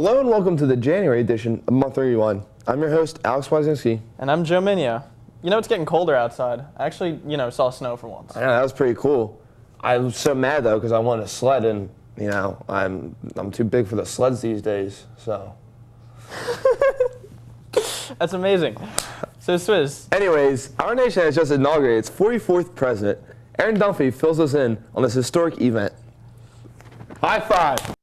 Hello and welcome to the January edition of Month 31. I'm your host, Alex Wazinski. And I'm Joe Minia. You know, it's getting colder outside. I actually, saw snow for once. I know, that was pretty cool. I was so mad though because I wanted a sled and, I'm too big for the sleds these days, so. That's amazing. So, Swizz. Anyways, our nation has just inaugurated its 44th president. Aaron Dunphy fills us in on this historic event. High five.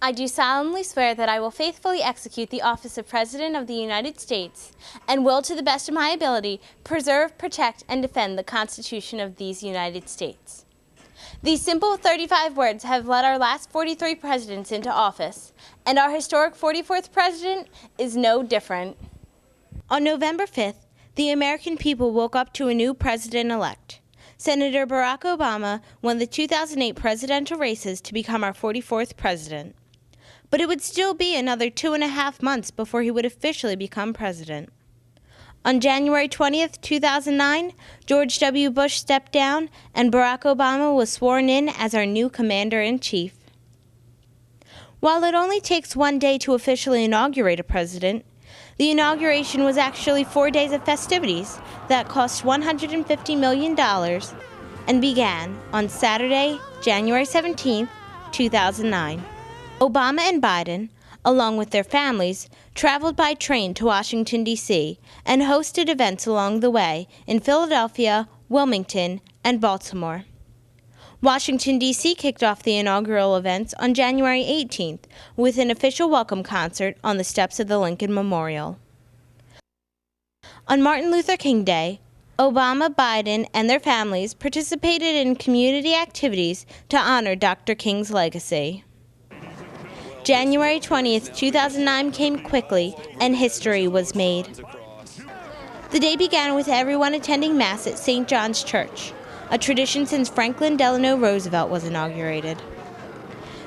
I do solemnly swear that I will faithfully execute the office of President of the United States and will, to the best of my ability, preserve, protect, and defend the Constitution of these United States. These simple 35 words have led our last 43 presidents into office, and our historic 44th president is no different. On November 5th, the American people woke up to a new president-elect. Senator Barack Obama won the 2008 presidential races to become our 44th president. But it would still be another 2.5 months before he would officially become president. On January 20th, 2009, George W. Bush stepped down and Barack Obama was sworn in as our new commander-in-chief. While it only takes one day to officially inaugurate a president, the inauguration was actually 4 days of festivities that cost $150 million and began on Saturday, January 17th, 2009. Obama and Biden, along with their families, traveled by train to Washington, D.C., and hosted events along the way in Philadelphia, Wilmington, and Baltimore. Washington, D.C. kicked off the inaugural events on January 18th with an official welcome concert on the steps of the Lincoln Memorial. On Martin Luther King Day, Obama, Biden, and their families participated in community activities to honor Dr. King's legacy. January 20th, 2009 came quickly, and history was made. The day began with everyone attending Mass at St. John's Church, a tradition since Franklin Delano Roosevelt was inaugurated.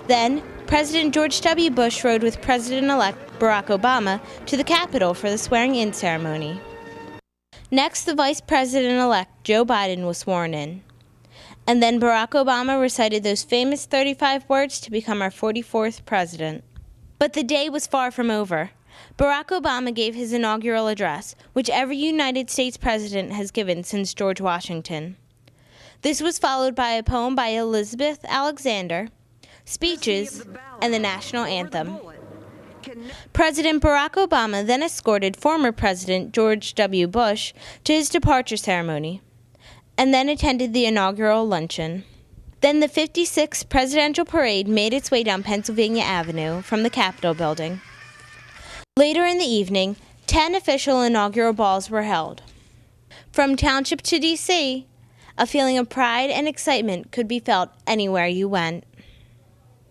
Then, President George W. Bush rode with President-elect Barack Obama to the Capitol for the swearing-in ceremony. Next, the Vice President-elect Joe Biden was sworn in. And then Barack Obama recited those famous 35 words to become our 44th president. But the day was far from over. Barack Obama gave his inaugural address, which every United States president has given since George Washington. This was followed by a poem by Elizabeth Alexander, speeches, and the national anthem. President Barack Obama then escorted former President George W. Bush to his departure ceremony, and then attended the inaugural luncheon. Then the 56th presidential parade made its way down Pennsylvania Avenue from the Capitol building. Later in the evening, 10 official inaugural balls were held. From Township to D.C., a feeling of pride and excitement could be felt anywhere you went.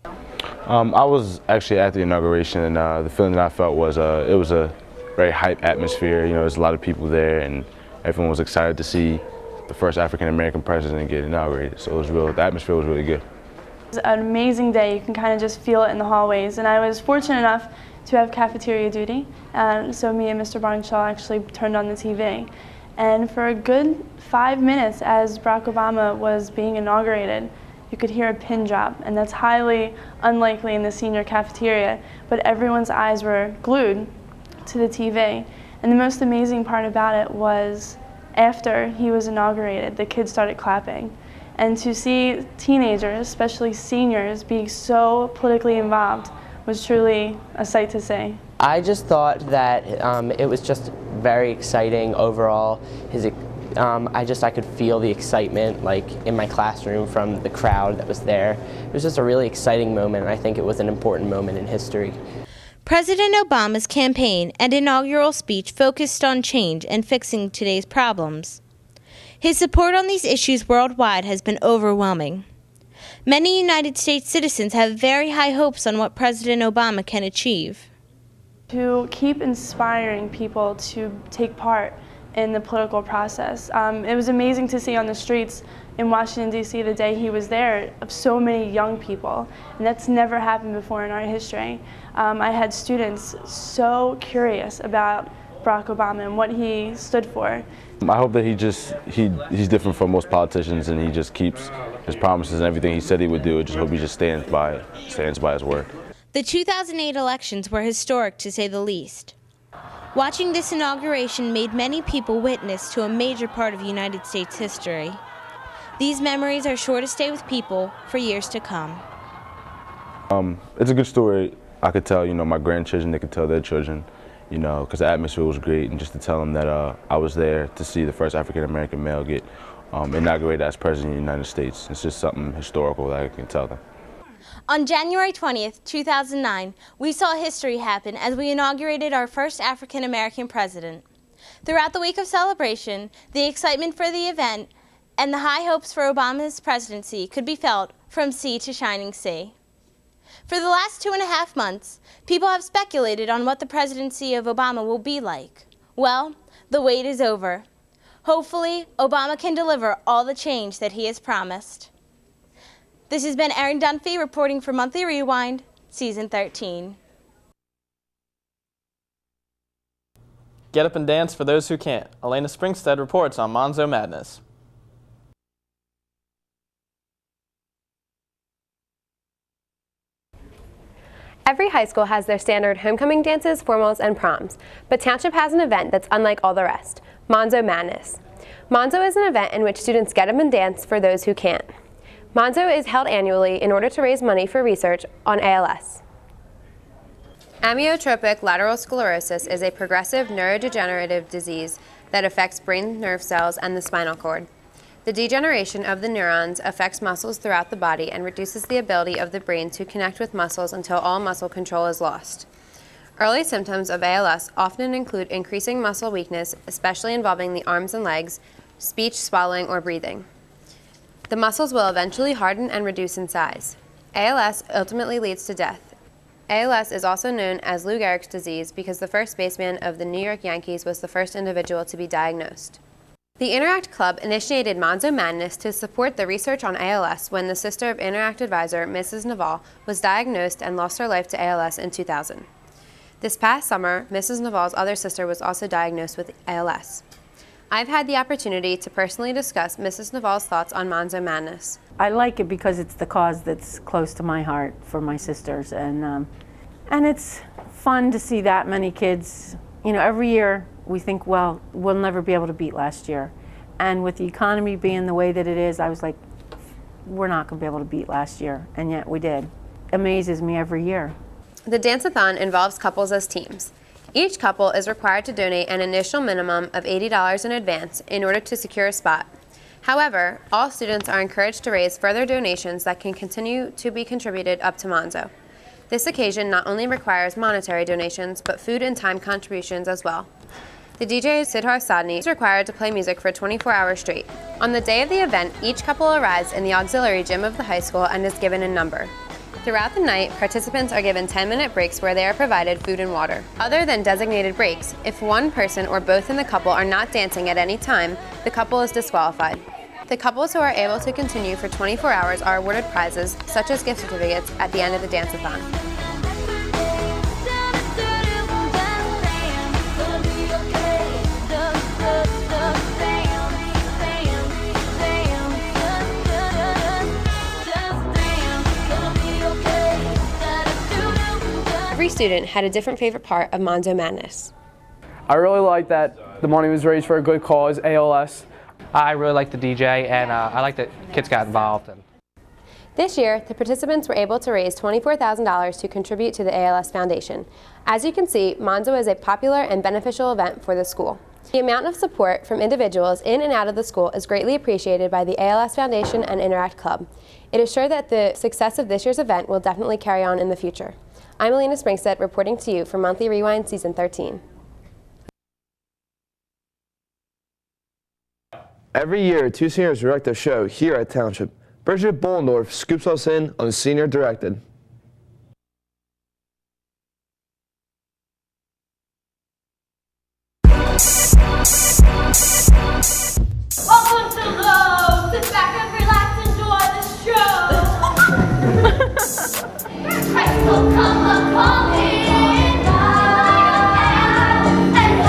I was actually at the inauguration, and the feeling that I felt was it was a very hype atmosphere. There's a lot of people there, and everyone was excited to see the first African-American president get inaugurated. So the atmosphere was really good. It was an amazing day. You can kind of just feel it in the hallways. And I was fortunate enough to have cafeteria duty. So me and Mr. Barnshaw actually turned on the TV. And for a good 5 minutes as Barack Obama was being inaugurated, you could hear a pin drop. And that's highly unlikely in the senior cafeteria. But everyone's eyes were glued to the TV. And the most amazing part about it was after he was inaugurated, the kids started clapping. And to see teenagers, especially seniors, being so politically involved was truly a sight to see. I just thought that it was just very exciting overall. I could feel the excitement in my classroom from the crowd that was there. It was just a really exciting moment, and I think it was an important moment in history. President Obama's campaign and inaugural speech focused on change and fixing today's problems. His support on these issues worldwide has been overwhelming. Many United States citizens have very high hopes on what President Obama can achieve. To keep inspiring people to take part in the political process. It was amazing to see on the streets in Washington, D.C. the day he was there of so many young people, and that's never happened before in our history. I had students so curious about Barack Obama and what he stood for. I hope that he's different from most politicians, and he just keeps his promises and everything he said he would do. I just hope he just stands by his word. The 2008 elections were historic, to say the least. Watching this inauguration made many people witness to a major part of United States history. These memories are sure to stay with people for years to come. It's a good story. I could tell, my grandchildren, they could tell their children, because the atmosphere was great, and just to tell them that I was there to see the first African-American male get inaugurated as President of the United States. It's just something historical that I can tell them. On January 20th, 2009, we saw history happen as we inaugurated our first African-American president. Throughout the week of celebration, the excitement for the event and the high hopes for Obama's presidency could be felt from sea to shining sea. For the last 2.5 months, people have speculated on what the presidency of Obama will be like. Well, the wait is over. Hopefully, Obama can deliver all the change that he has promised. This has been Erin Dunphy reporting for Monthly Rewind, Season 13. Get up and dance for those who can't. Elena Springstead reports on Monzo Madness. Every high school has their standard homecoming dances, formals, and proms, but Township has an event that's unlike all the rest, Monzo Madness. Monzo is an event in which students get up and dance for those who can't. Monzo is held annually in order to raise money for research on ALS. Amyotrophic lateral sclerosis is a progressive neurodegenerative disease that affects brain nerve cells and the spinal cord. The degeneration of the neurons affects muscles throughout the body and reduces the ability of the brain to connect with muscles until all muscle control is lost. Early symptoms of ALS often include increasing muscle weakness, especially involving the arms and legs, speech, swallowing, or breathing. The muscles will eventually harden and reduce in size. ALS ultimately leads to death. ALS is also known as Lou Gehrig's disease because the first baseman of the New York Yankees was the first individual to be diagnosed. The Interact Club initiated Monzo Madness to support the research on ALS when the sister of Interact advisor, Mrs. Naval, was diagnosed and lost her life to ALS in 2000. This past summer, Mrs. Naval's other sister was also diagnosed with ALS. I've had the opportunity to personally discuss Mrs. Naval's thoughts on Monzo Madness. I like it because it's the cause that's close to my heart for my sisters, and it's fun to see that many kids. Every year we think, well, we'll never be able to beat last year. And with the economy being the way that it is, I was like, we're not going to be able to beat last year. And yet we did. Amazes me every year. The dance-a-thon involves couples as teams. Each couple is required to donate an initial minimum of $80 in advance in order to secure a spot. However, all students are encouraged to raise further donations that can continue to be contributed up to Monzo. This occasion not only requires monetary donations, but food and time contributions as well. The DJ Siddhar Sadhni is required to play music for 24 hours straight. On the day of the event, each couple arrives in the auxiliary gym of the high school and is given a number. Throughout the night, participants are given 10-minute breaks where they are provided food and water. Other than designated breaks, if one person or both in the couple are not dancing at any time, the couple is disqualified. The couples who are able to continue for 24 hours are awarded prizes, such as gift certificates, at the end of the dance-a-thon. Every student had a different favorite part of Monzo Madness. I really like that the money was raised for a good cause, ALS. I really like the DJ, and I like that kids got involved. This year, the participants were able to raise $24,000 to contribute to the ALS Foundation. As you can see, Monzo is a popular and beneficial event for the school. The amount of support from individuals in and out of the school is greatly appreciated by the ALS Foundation and Interact Club. It is sure that the success of this year's event will definitely carry on in the future. I'm Elena Springstead reporting to you for Monthly Rewind Season 13. Every year, two seniors direct a show here at Township. Bridget Bollendorf scoops us in on Senior Directed. Welcome to Lowe's. Sit back and relax, enjoy the show. Christ will come a-calling, and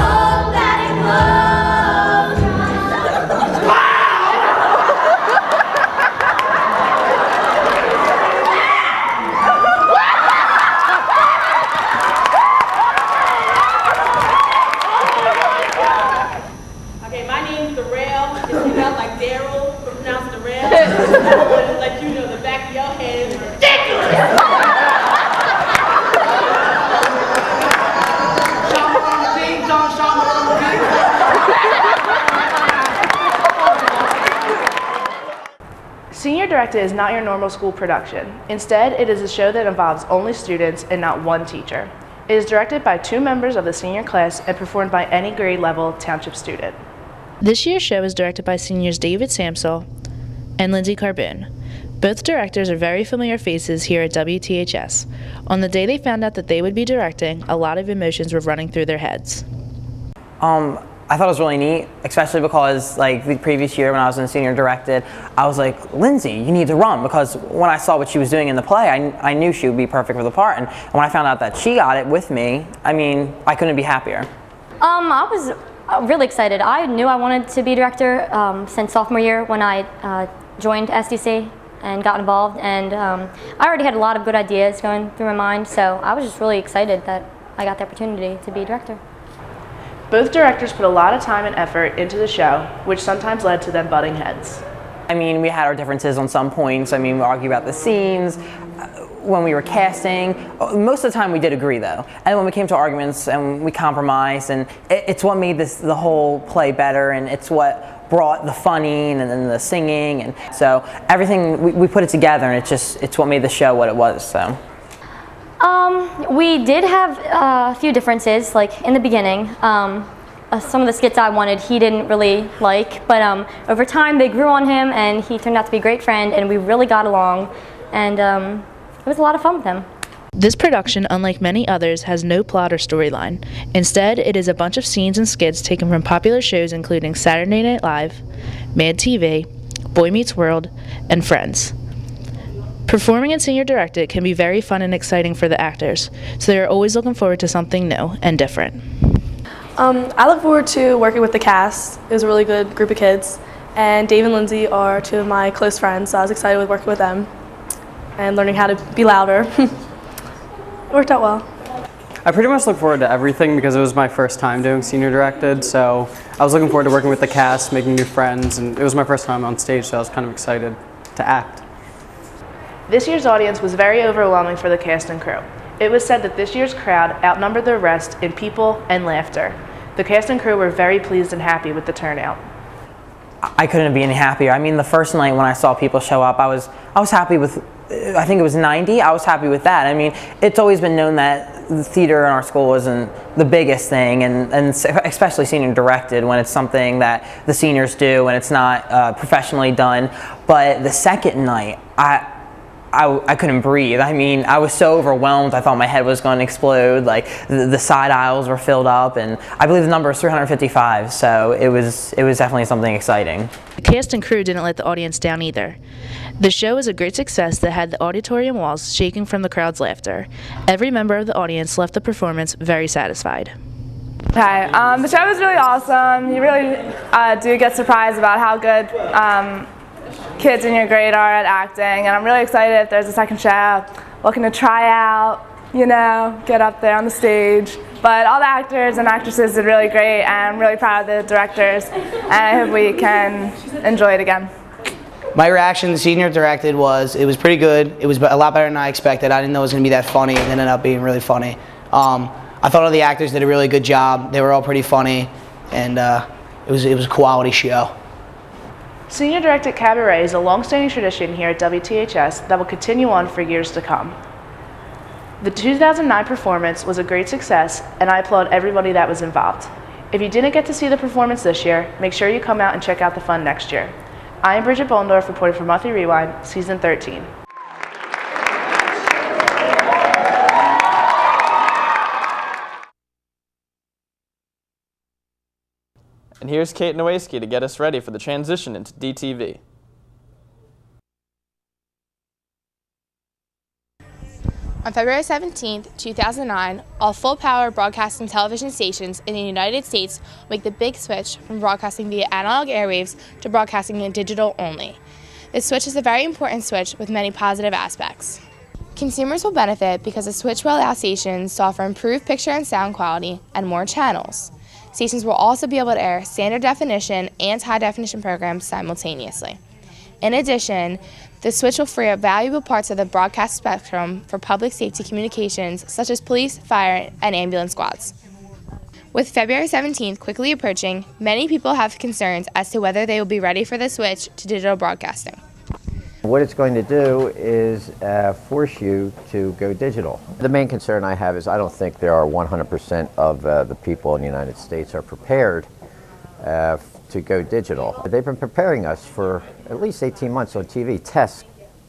Directed is not your normal school production. Instead, it is a show that involves only students and not one teacher. It is directed by 2 members of the senior class and performed by any grade level township student. This year's show is directed by seniors David Samsel and Lindsay Carbone. Both directors are very familiar faces here at WTHS. On the day they found out that they would be directing, a lot of emotions were running through their heads. I thought it was really neat, especially because like the previous year when I was in senior directed, I was like, Lindsay, you need to run, because when I saw what she was doing in the play, I knew she would be perfect for the part. And when I found out that she got it with me, I mean, I couldn't be happier. I was really excited. I knew I wanted to be director since sophomore year when I joined SDC and got involved, and I already had a lot of good ideas going through my mind, so I was just really excited that I got the opportunity to be director. Both directors put a lot of time and effort into the show, which sometimes led to them butting heads. I mean, we had our differences on some points. I mean, we argued about the scenes. When we were casting, most of the time we did agree though. And when we came to arguments and we compromised, and it's what made the whole play better, and it's what brought the funny and then the singing, and so everything, we put it together, and it's what made the show what it was, so. We did have a few differences, like in the beginning. Some of the skits I wanted, he didn't really like, but over time they grew on him, and he turned out to be a great friend, and we really got along, and it was a lot of fun with him. This production, unlike many others, has no plot or storyline. Instead, it is a bunch of scenes and skits taken from popular shows including Saturday Night Live, Mad TV, Boy Meets World, and Friends. Performing in senior directed can be very fun and exciting for the actors, so they are always looking forward to something new and different. I look forward to working with the cast. It was a really good group of kids, and Dave and Lindsay are 2 of my close friends, so I was excited with working with them and learning how to be louder. It worked out well. I pretty much look forward to everything because it was my first time doing senior directed, so I was looking forward to working with the cast, making new friends, and it was my first time on stage, so I was kind of excited to act. This year's audience was very overwhelming for the cast and crew. It was said that this year's crowd outnumbered the rest in people and laughter. The cast and crew were very pleased and happy with the turnout. I couldn't be any happier. I mean, the first night when I saw people show up, I was happy with, I think it was 90. I was happy with that. I mean, it's always been known that the theater in our school isn't the biggest thing, and especially senior directed, when it's something that the seniors do and it's not professionally done. But the second night, I couldn't breathe. I mean, I was so overwhelmed, I thought my head was going to explode. Like, the side aisles were filled up, and I believe the number is 355, so it was definitely something exciting. The cast and crew didn't let the audience down either. The show was a great success that had the auditorium walls shaking from the crowd's laughter. Every member of the audience left the performance very satisfied. Hi, the show was really awesome. You really do get surprised about how good kids in your grade are at acting, and I'm really excited if there's a second show. Looking to try out, you know, get up there on the stage. But all the actors and actresses did really great, and I'm really proud of the directors, and I hope we can enjoy it again. My reaction to senior directed was, it was pretty good. It was a lot better than I expected. I didn't know it was going to be that funny, and it ended up being really funny. I thought all the actors did a really good job. They were all pretty funny, and it was a quality show. Senior Directed Cabaret is a long-standing tradition here at WTHS that will continue on for years to come. The 2009 performance was a great success, and I applaud everybody that was involved. If you didn't get to see the performance this year, make sure you come out and check out the fun next year. I am Bridget Bollendorf, reporting for Monthly Rewind, Season 13. And here's Kate Nowacki to get us ready for the transition into DTV. On February 17, 2009, all full-power broadcasting television stations in the United States make the big switch from broadcasting via analog airwaves to broadcasting in digital only. This switch is a very important switch with many positive aspects. Consumers will benefit because the switch will allow stations to offer improved picture and sound quality and more channels. Stations will also be able to air standard definition and high definition programs simultaneously. In addition, the switch will free up valuable parts of the broadcast spectrum for public safety communications such as police, fire, and ambulance squads. With February 17th quickly approaching, many people have concerns as to whether they will be ready for the switch to digital broadcasting. What it's going to do is force you to go digital. The main concern I have is I don't think there are 100% of the people in the United States are prepared to go digital. They've been preparing us for at least 18 months on TV, tests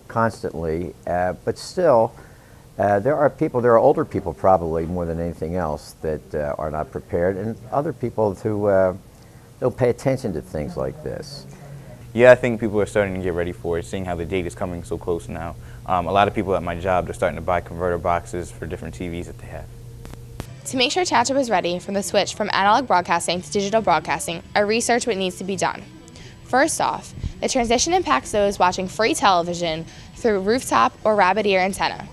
constantly, but still there are older people probably more than anything else that are not prepared, and other people who don't pay attention to things like this. Yeah, I think people are starting to get ready for it, seeing how the date is coming so close now. A lot of people at my job, they're starting to buy converter boxes for different TVs that they have. To make sure Township is ready for the switch from analog broadcasting to digital broadcasting, I researched what needs to be done. First off, the transition impacts those watching free television through rooftop or rabbit ear antenna.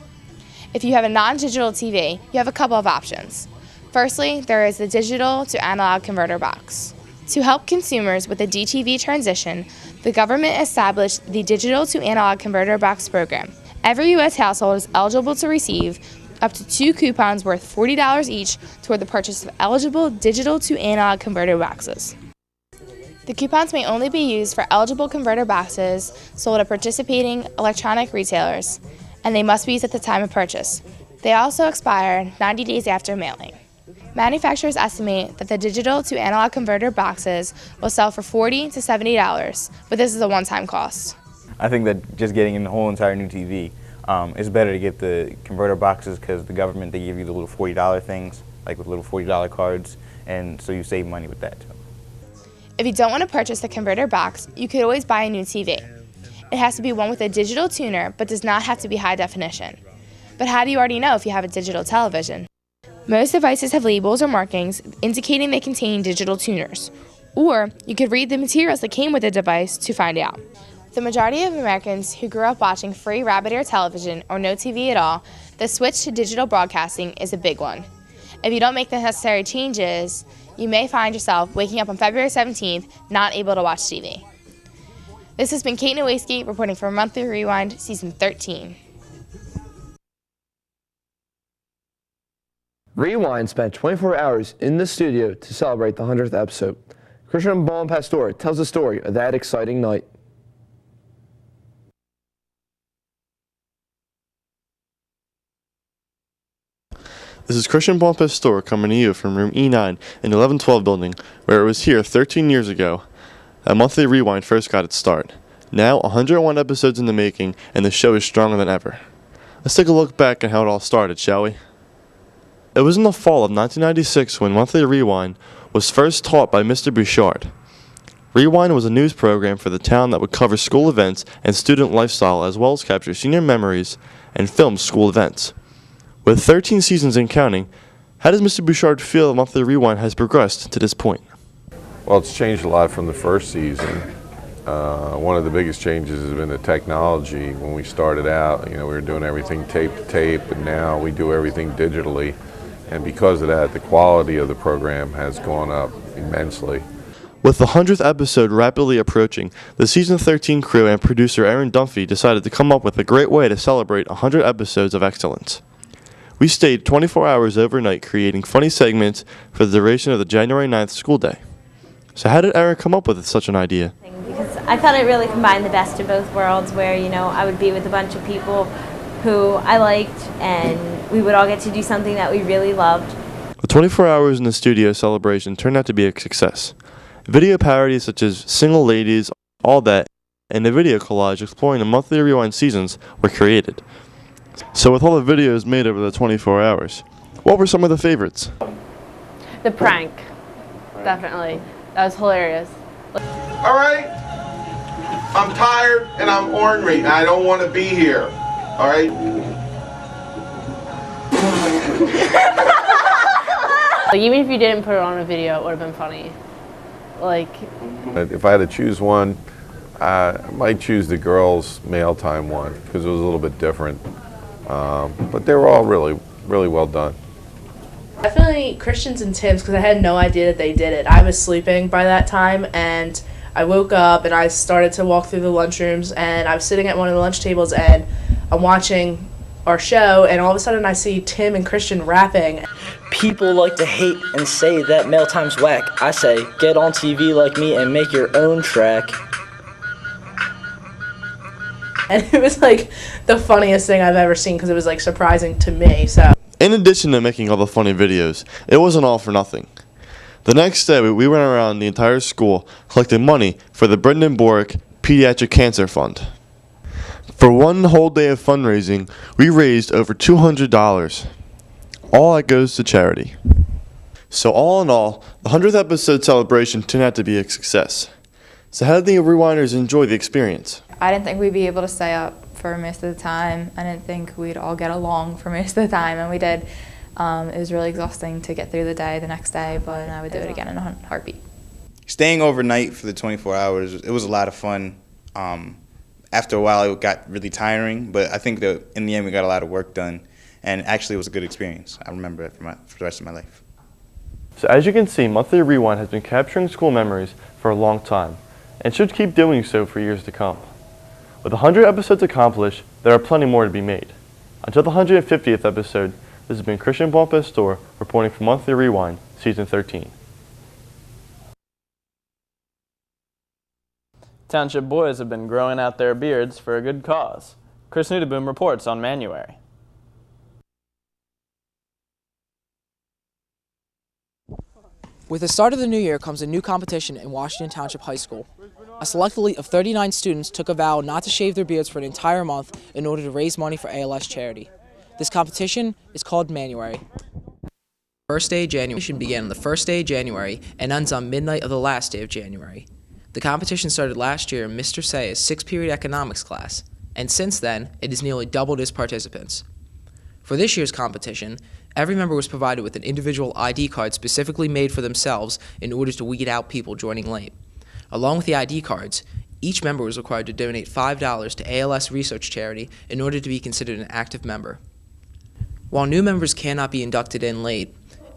If you have a non-digital TV, you have a couple of options. Firstly, there is the digital to analog converter box. To help consumers with the DTV transition, the government established the Digital to Analog Converter Box program. Every U.S. household is eligible to receive up to 2 coupons worth $40 each toward the purchase of eligible digital to analog converter boxes. The coupons may only be used for eligible converter boxes sold at participating electronic retailers, and they must be used at the time of purchase. They also expire 90 days after mailing. Manufacturers estimate that the digital to analog converter boxes will sell for $40 to $70, but this is a one-time cost. I think that just getting the whole entire new TV, it's better to get the converter boxes because the government, they give you the little $40 things, like with little $40 cards, and so you save money with that too. If you don't want to purchase the converter box, you could always buy a new TV. It has to be one with a digital tuner, but does not have to be high definition. But how do you already know if you have a digital television? Most devices have labels or markings indicating they contain digital tuners, or you could read the materials that came with the device to find out. The majority of Americans who grew up watching free rabbit ear television or no TV at all, the switch to digital broadcasting is a big one. If you don't make the necessary changes, you may find yourself waking up on February 17th not able to watch TV. This has been Kate Nowacki reporting for Monthly Rewind, Season 13. Rewind spent 24 hours in the studio to celebrate the 100th episode. Christian Bonpastor tells the story of that exciting night. This is Christian Bonpastor coming to you from room E9 in the 1112 building, where it was here 13 years ago that Monthly Rewind first got its start. Now, 101 episodes in the making, and the show is stronger than ever. Let's take a look back at how it all started, shall we? It was in the fall of 1996 when Monthly Rewind was first taught by Mr. Bouchard. Rewind was a news program for the town that would cover school events and student lifestyle, as well as capture senior memories and film school events. With 13 seasons and counting, how does Mr. Bouchard feel Monthly Rewind has progressed to this point? Well, it's changed a lot from the first season. One of the biggest changes has been the technology. When we started out, we were doing everything tape to tape, and now we do everything digitally. And because of that, the quality of the program has gone up immensely. With the 100th episode rapidly approaching, the Season 13 crew and producer Aaron Dunphy decided to come up with a great way to celebrate 100 episodes of excellence. We stayed 24 hours overnight creating funny segments for the duration of the January 9th school day. So how did Aaron come up with such an idea? Because I felt it really combined the best of both worlds, where I would be with a bunch of people who I liked, and we would all get to do something that we really loved. The 24 hours in the studio celebration turned out to be a success. Video parodies such as Single Ladies, All That, and a video collage exploring the Monthly Rewind seasons were created. So with all the videos made over the 24 hours, what were some of the favorites? The prank, definitely. That was hilarious. All right, I'm tired and I'm ornery and I don't want to be here. All right. Like, even if you didn't put it on a video, it would have been funny. Like, if I had to choose one, I might choose the girls' mail time one because it was a little bit different. But they were all really, really well done. Definitely Christian's and Tim's, because I had no idea that they did it. I was sleeping by that time, and I woke up and I started to walk through the lunchrooms, and I was sitting at one of the lunch tables and I'm watching our show, and all of a sudden I see Tim and Christian rapping. People like to hate and say that mail time's whack. I say, get on TV like me and make your own track. And it was like the funniest thing I've ever seen because it was like surprising to me. So In addition to making all the funny videos, it wasn't all for nothing. The next day, we went around the entire school collecting money for the Brendan Borick Pediatric Cancer Fund. For one whole day of fundraising, we raised over $200. All that goes to charity. So all in all, the 100th episode celebration turned out to be a success. So how did the Rewinders enjoy the experience? I didn't think we'd be able to stay up for most of the time. I didn't think we'd all get along for most of the time, and we did. It was really exhausting to get through the day the next day, but I would do it again in a heartbeat. Staying overnight for the 24 hours, it was a lot of fun. After a while, it got really tiring, but I think that in the end, we got a lot of work done, and actually it was a good experience. I remember it for the rest of my life. So as you can see, Monthly Rewind has been capturing school memories for a long time, and should keep doing so for years to come. With 100 episodes accomplished, there are plenty more to be made. Until the 150th episode, this has been Christian Bonpastor reporting for Monthly Rewind, Season 13. Township boys have been growing out their beards for a good cause. Chris Nudeboom reports on Manuary. With the start of the new year comes a new competition in Washington Township High School. A select elite of 39 students took a vow not to shave their beards for an entire month in order to raise money for ALS charity. This competition is called Manuary. First day of January began on the first day of January and ends on midnight of the last day of January. The competition started last year in Mr. Say's 6th-period economics class, and since then, it has nearly doubled its participants. For this year's competition, every member was provided with an individual ID card specifically made for themselves in order to weed out people joining late. Along with the ID cards, each member was required to donate $5 to ALS Research Charity in order to be considered an active member. While new members cannot be inducted in late,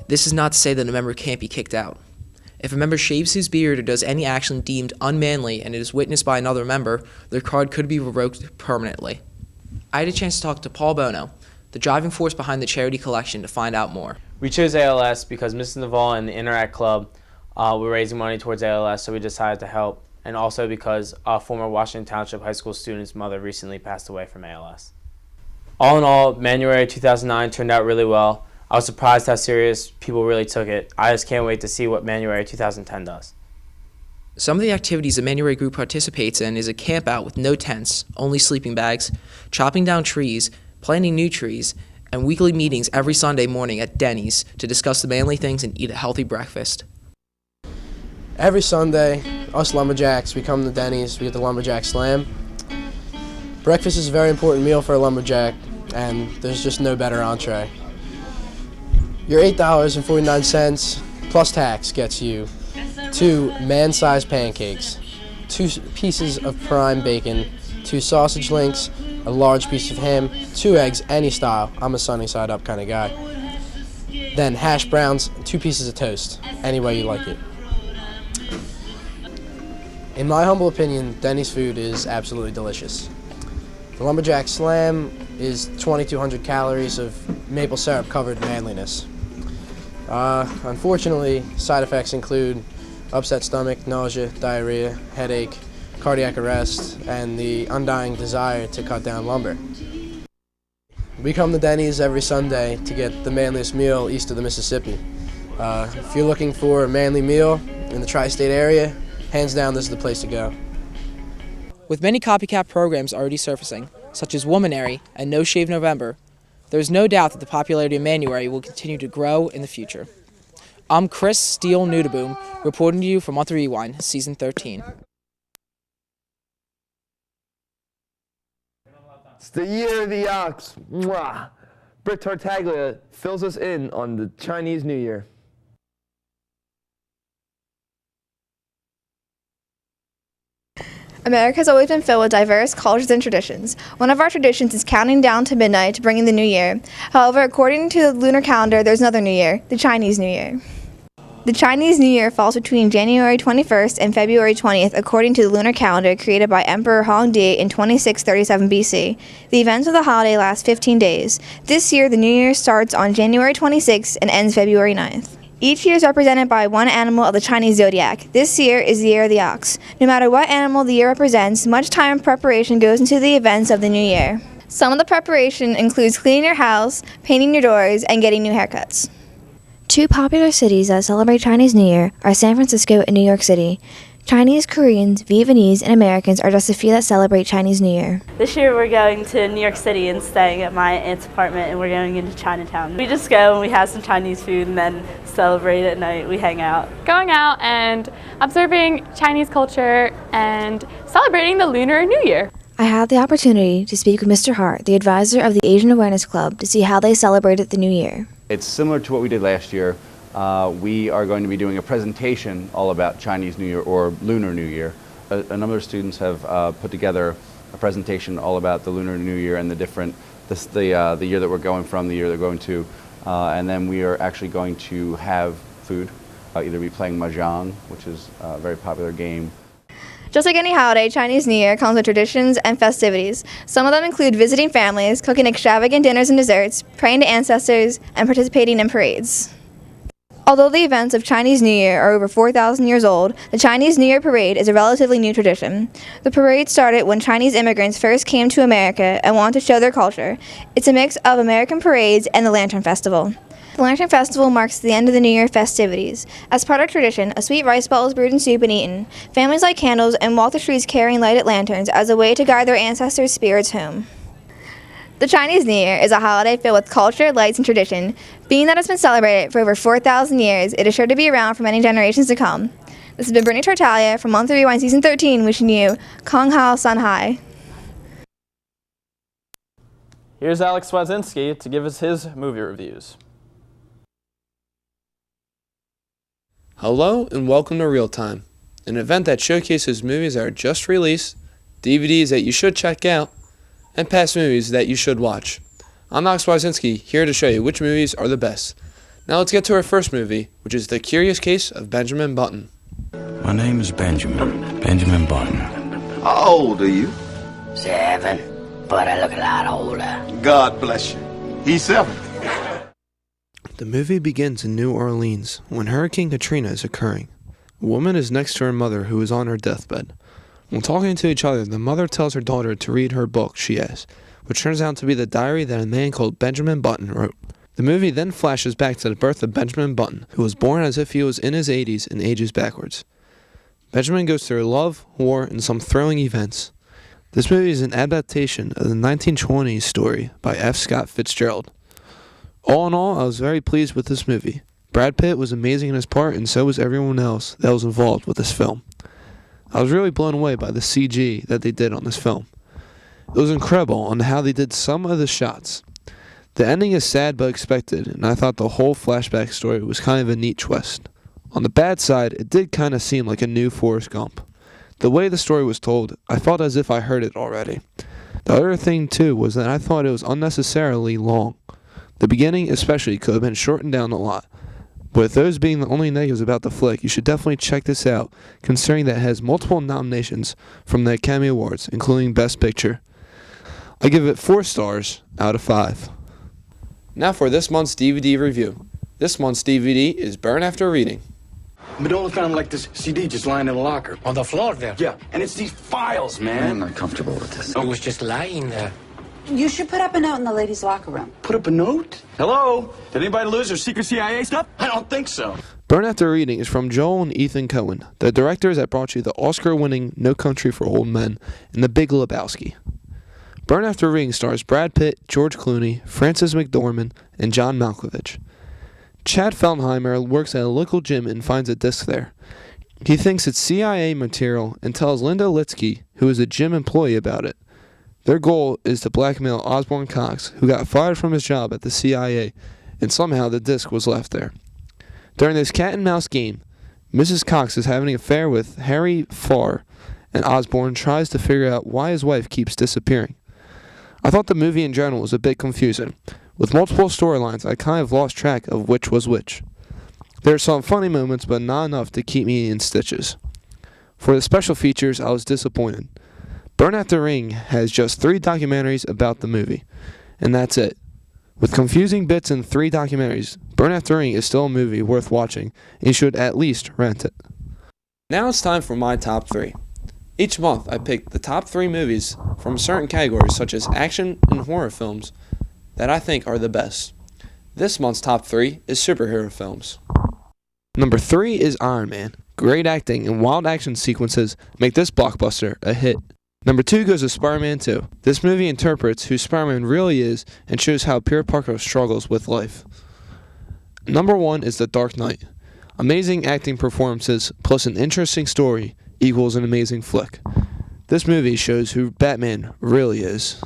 this is not to say that a member can't be kicked out. If a member shaves his beard or does any action deemed unmanly and it is witnessed by another member, their card could be revoked permanently. I had a chance to talk to Paul Bono, the driving force behind the charity collection, to find out more. We chose ALS because Mrs. Naval and the Interact Club were raising money towards ALS, so we decided to help, and also because a former Washington Township High School student's mother recently passed away from ALS. All in all, Manuary 2009 turned out really well. I was surprised how serious people really took it. I just can't wait to see what Manuary 2010 does. Some of the activities the Manuary group participates in is a camp out with no tents, only sleeping bags, chopping down trees, planting new trees, and weekly meetings every Sunday morning at Denny's to discuss the manly things and eat a healthy breakfast. Every Sunday, us lumberjacks, we come to Denny's, we get the Lumberjack Slam. Breakfast is a very important meal for a lumberjack, and there's just no better entree. Your $8.49 plus tax gets you 2 man-sized pancakes, 2 pieces of prime bacon, 2 sausage links, a large piece of ham, 2 eggs, any style. I'm a sunny side up kind of guy. Then hash browns, 2 pieces of toast, any way you like it. In my humble opinion, Denny's food is absolutely delicious. The Lumberjack Slam is 2,200 calories of maple syrup covered manliness. Unfortunately, side effects include upset stomach, nausea, diarrhea, headache, cardiac arrest, and the undying desire to cut down lumber. We come to Denny's every Sunday to get the manliest meal east of the Mississippi. If you're looking for a manly meal in the tri-state area, hands down, this is the place to go. With many copycat programs already surfacing, such as Womanary and No Shave November, there is no doubt that the popularity of Manuary will continue to grow in the future. I'm Chris Steele Nudeboom, reporting to you from Monthly Rewind, Season 13. It's the year of the ox. Mwah. Britt Tartaglia fills us in on the Chinese New Year. America has always been filled with diverse cultures and traditions. One of our traditions is counting down to midnight to bring in the new year. However, according to the lunar calendar, there's another new year, the Chinese New Year. The Chinese New Year falls between January 21st and February 20th, according to the lunar calendar created by Emperor Hongdi in 2637 BC. The events of the holiday last 15 days. This year, the New Year starts on January 26th and ends February 9th. Each year is represented by one animal of the Chinese zodiac. This year is the year of the ox. No matter what animal the year represents, much time and preparation goes into the events of the new year. Some of the preparation includes cleaning your house, painting your doors, and getting new haircuts. Two popular cities that celebrate Chinese New Year are San Francisco and New York City. Chinese, Koreans, Vietnamese, and Americans are just a few that celebrate Chinese New Year. This year we're going to New York City and staying at my aunt's apartment, and we're going into Chinatown. We just go and we have some Chinese food and then celebrate at night. We hang out. Going out and observing Chinese culture and celebrating the Lunar New Year. I had the opportunity to speak with Mr. Hart, the advisor of the Asian Awareness Club, to see how they celebrated the New Year. It's similar to what we did last year. We are going to be doing a presentation all about Chinese New Year or Lunar New Year. A number of students have put together a presentation all about the Lunar New Year and the year that we're going from, the year they're going to, and then we are actually going to have food. Either be playing mahjong, which is a very popular game. Just like any holiday, Chinese New Year comes with traditions and festivities. Some of them include visiting families, cooking extravagant dinners and desserts, praying to ancestors, and participating in parades. Although the events of Chinese New Year are over 4,000 years old, the Chinese New Year parade is a relatively new tradition. The parade started when Chinese immigrants first came to America and wanted to show their culture. It's a mix of American parades and the Lantern Festival. The Lantern Festival marks the end of the New Year festivities. As part of tradition, a sweet rice ball is brewed in soup and eaten. Families light candles and walk the streets carrying lighted lanterns as a way to guide their ancestors' spirits home. The Chinese New Year is a holiday filled with culture, lights, and tradition. Being that it's been celebrated for over 4,000 years, it is sure to be around for many generations to come. This has been Brittany Tartaglia from Monthly Rewind Season 13, wishing you Kong Hao Sun Hai. Here's Alex Swazinski to give us his movie reviews. Hello and welcome to Real Time, an event that showcases movies that are just released, DVDs that you should check out, and past movies that you should watch. I'm Alex Swazinski, here to show you which movies are the best. Now let's get to our first movie, which is The Curious Case of Benjamin Button. My name is Benjamin Button. How old are you? 7, but I look a lot older. God bless you. He's 7. The movie begins in New Orleans when Hurricane Katrina is occurring. A woman is next to her mother who is on her deathbed. While talking to each other, the mother tells her daughter to read her book she has, which turns out to be the diary that a man called Benjamin Button wrote. The movie then flashes back to the birth of Benjamin Button, who was born as if he was in his 80s and ages backwards. Benjamin goes through love, war, and some thrilling events. This movie is an adaptation of the 1920s story by F. Scott Fitzgerald. All in all, I was very pleased with this movie. Brad Pitt was amazing in his part, and so was everyone else that was involved with this film. I was really blown away by the CG that they did on this film. It was incredible on how they did some of the shots. The ending is sad but expected, and I thought the whole flashback story was kind of a neat twist. On the bad side, it did kind of seem like a new Forrest Gump. The way the story was told, I felt as if I heard it already. The other thing too was that I thought it was unnecessarily long. The beginning especially could have been shortened down a lot. But with those being the only negatives about the flick, you should definitely check this out, considering that it has multiple nominations from the Academy Awards, including Best Picture. I give it 4 stars out of 5. Now for this month's DVD review. This month's DVD is Burn After Reading. Madola found like this CD just lying in a locker. On the floor there? Yeah, and it's these files, man. I'm not comfortable with this. It was just lying there. You should put up a note in the ladies' locker room. Put up a note? Hello? Did anybody lose their secret CIA stuff? I don't think so. Burn After Reading is from Joel and Ethan Coen, the directors that brought you the Oscar-winning No Country for Old Men and The Big Lebowski. Burn After Reading stars Brad Pitt, George Clooney, Frances McDormand, and John Malkovich. Chad Feltheimer works at a local gym and finds a disc there. He thinks it's CIA material and tells Linda Litsky, who is a gym employee, about it. Their goal is to blackmail Osborne Cox, who got fired from his job at the CIA, and somehow the disc was left there. During this cat-and-mouse game, Mrs. Cox is having an affair with Harry Farr, and Osborne tries to figure out why his wife keeps disappearing. I thought the movie in general was a bit confusing. With multiple storylines, I kind of lost track of which was which. There are some funny moments, but not enough to keep me in stitches. For the special features, I was disappointed. Burn After Reading has just 3 documentaries about the movie, and that's it. With confusing bits in 3 documentaries, Burn After Reading is still a movie worth watching, and you should at least rent it. Now it's time for my top 3. Each month I pick the top 3 movies from certain categories such as action and horror films that I think are the best. This month's top 3 is superhero films. Number 3 is Iron Man. Great acting and wild action sequences make this blockbuster a hit. Number 2 goes to Spider-Man 2. This movie interprets who Spider-Man really is and shows how Peter Parker struggles with life. Number 1 is The Dark Knight. Amazing acting performances plus an interesting story equals an amazing flick. This movie shows who Batman really is.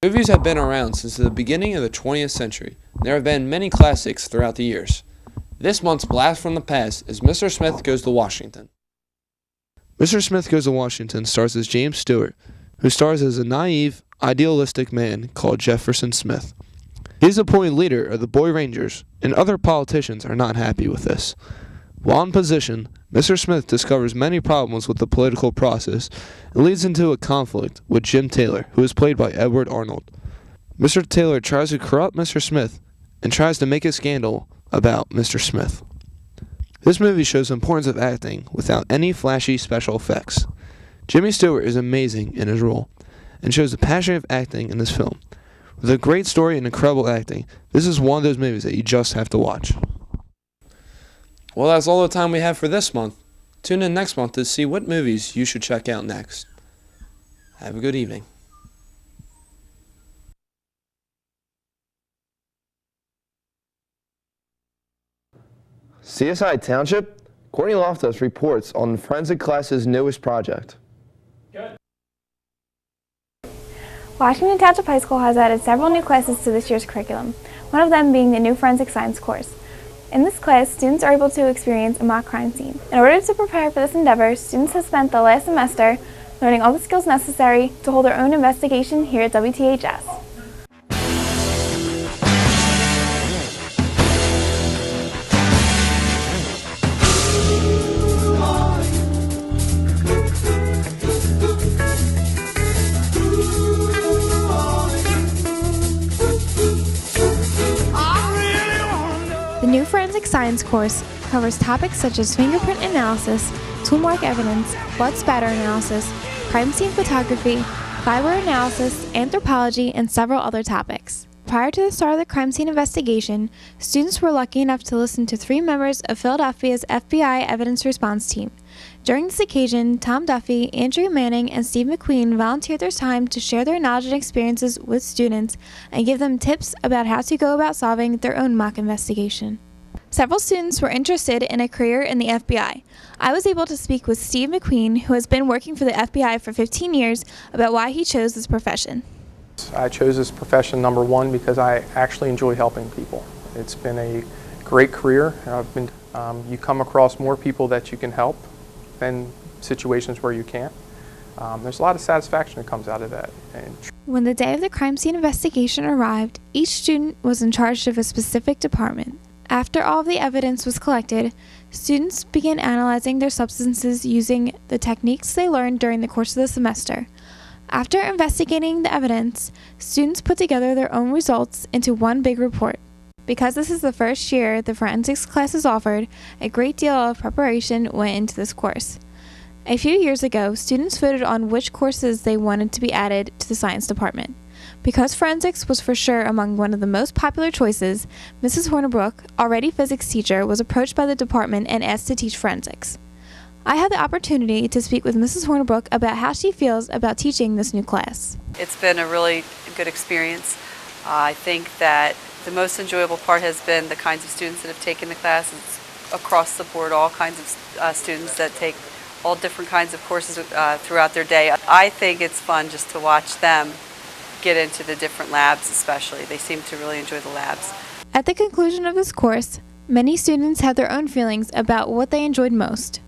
Movies have been around since the beginning of the 20th century. There have been many classics throughout the years. This month's blast from the past is Mr. Smith Goes to Washington. Mr. Smith Goes to Washington stars as James Stewart, who stars as a naive, idealistic man called Jefferson Smith. He is appointed leader of the Boy Rangers, and other politicians are not happy with this. While in position, Mr. Smith discovers many problems with the political process and leads into a conflict with Jim Taylor, who is played by Edward Arnold. Mr. Taylor tries to corrupt Mr. Smith and tries to make a scandal about Mr. Smith. This movie shows the importance of acting without any flashy special effects. Jimmy Stewart is amazing in his role and shows the passion of acting in this film. With a great story and incredible acting, this is one of those movies that you just have to watch. Well, that's all the time we have for this month. Tune in next month to see what movies you should check out next. Have a good evening. CSI Township, Courtney Loftus reports on forensic class's newest project. Washington Township High School has added several new classes to this year's curriculum, one of them being the new forensic science course. In this class, students are able to experience a mock crime scene. In order to prepare for this endeavor, students have spent the last semester learning all the skills necessary to hold their own investigation here at WTHS. The new forensic science course covers topics such as fingerprint analysis, tool mark evidence, blood spatter analysis, crime scene photography, fiber analysis, anthropology, and several other topics. Prior to the start of the crime scene investigation, students were lucky enough to listen to 3 members of Philadelphia's FBI evidence response team. During this occasion, Tom Duffy, Andrew Manning, and Steve McQueen volunteered their time to share their knowledge and experiences with students and give them tips about how to go about solving their own mock investigation. Several students were interested in a career in the FBI. I was able to speak with Steve McQueen, who has been working for the FBI for 15 years, about why he chose this profession. I chose this profession, number one, because I actually enjoy helping people. It's been a great career. You come across more people that you can help than situations where you can't. There's a lot of satisfaction that comes out of that. When the day of the crime scene investigation arrived, each student was in charge of a specific department. After all of the evidence was collected, students began analyzing their substances using the techniques they learned during the course of the semester. After investigating the evidence, students put together their own results into one big report. Because this is the first year the forensics class is offered, a great deal of preparation went into this course. A few years ago, students voted on which courses they wanted to be added to the science department. Because forensics was for sure among one of the most popular choices, Mrs. Hornibrook, already physics teacher, was approached by the department and asked to teach forensics. I had the opportunity to speak with Mrs. Hornibrook about how she feels about teaching this new class. It's been a really good experience. I think that the most enjoyable part has been the kinds of students that have taken the class. It's across the board, all kinds of students that take all different kinds of courses throughout their day. I think it's fun just to watch them get into the different labs especially. They seem to really enjoy the labs. At the conclusion of this course, many students had their own feelings about what they enjoyed most.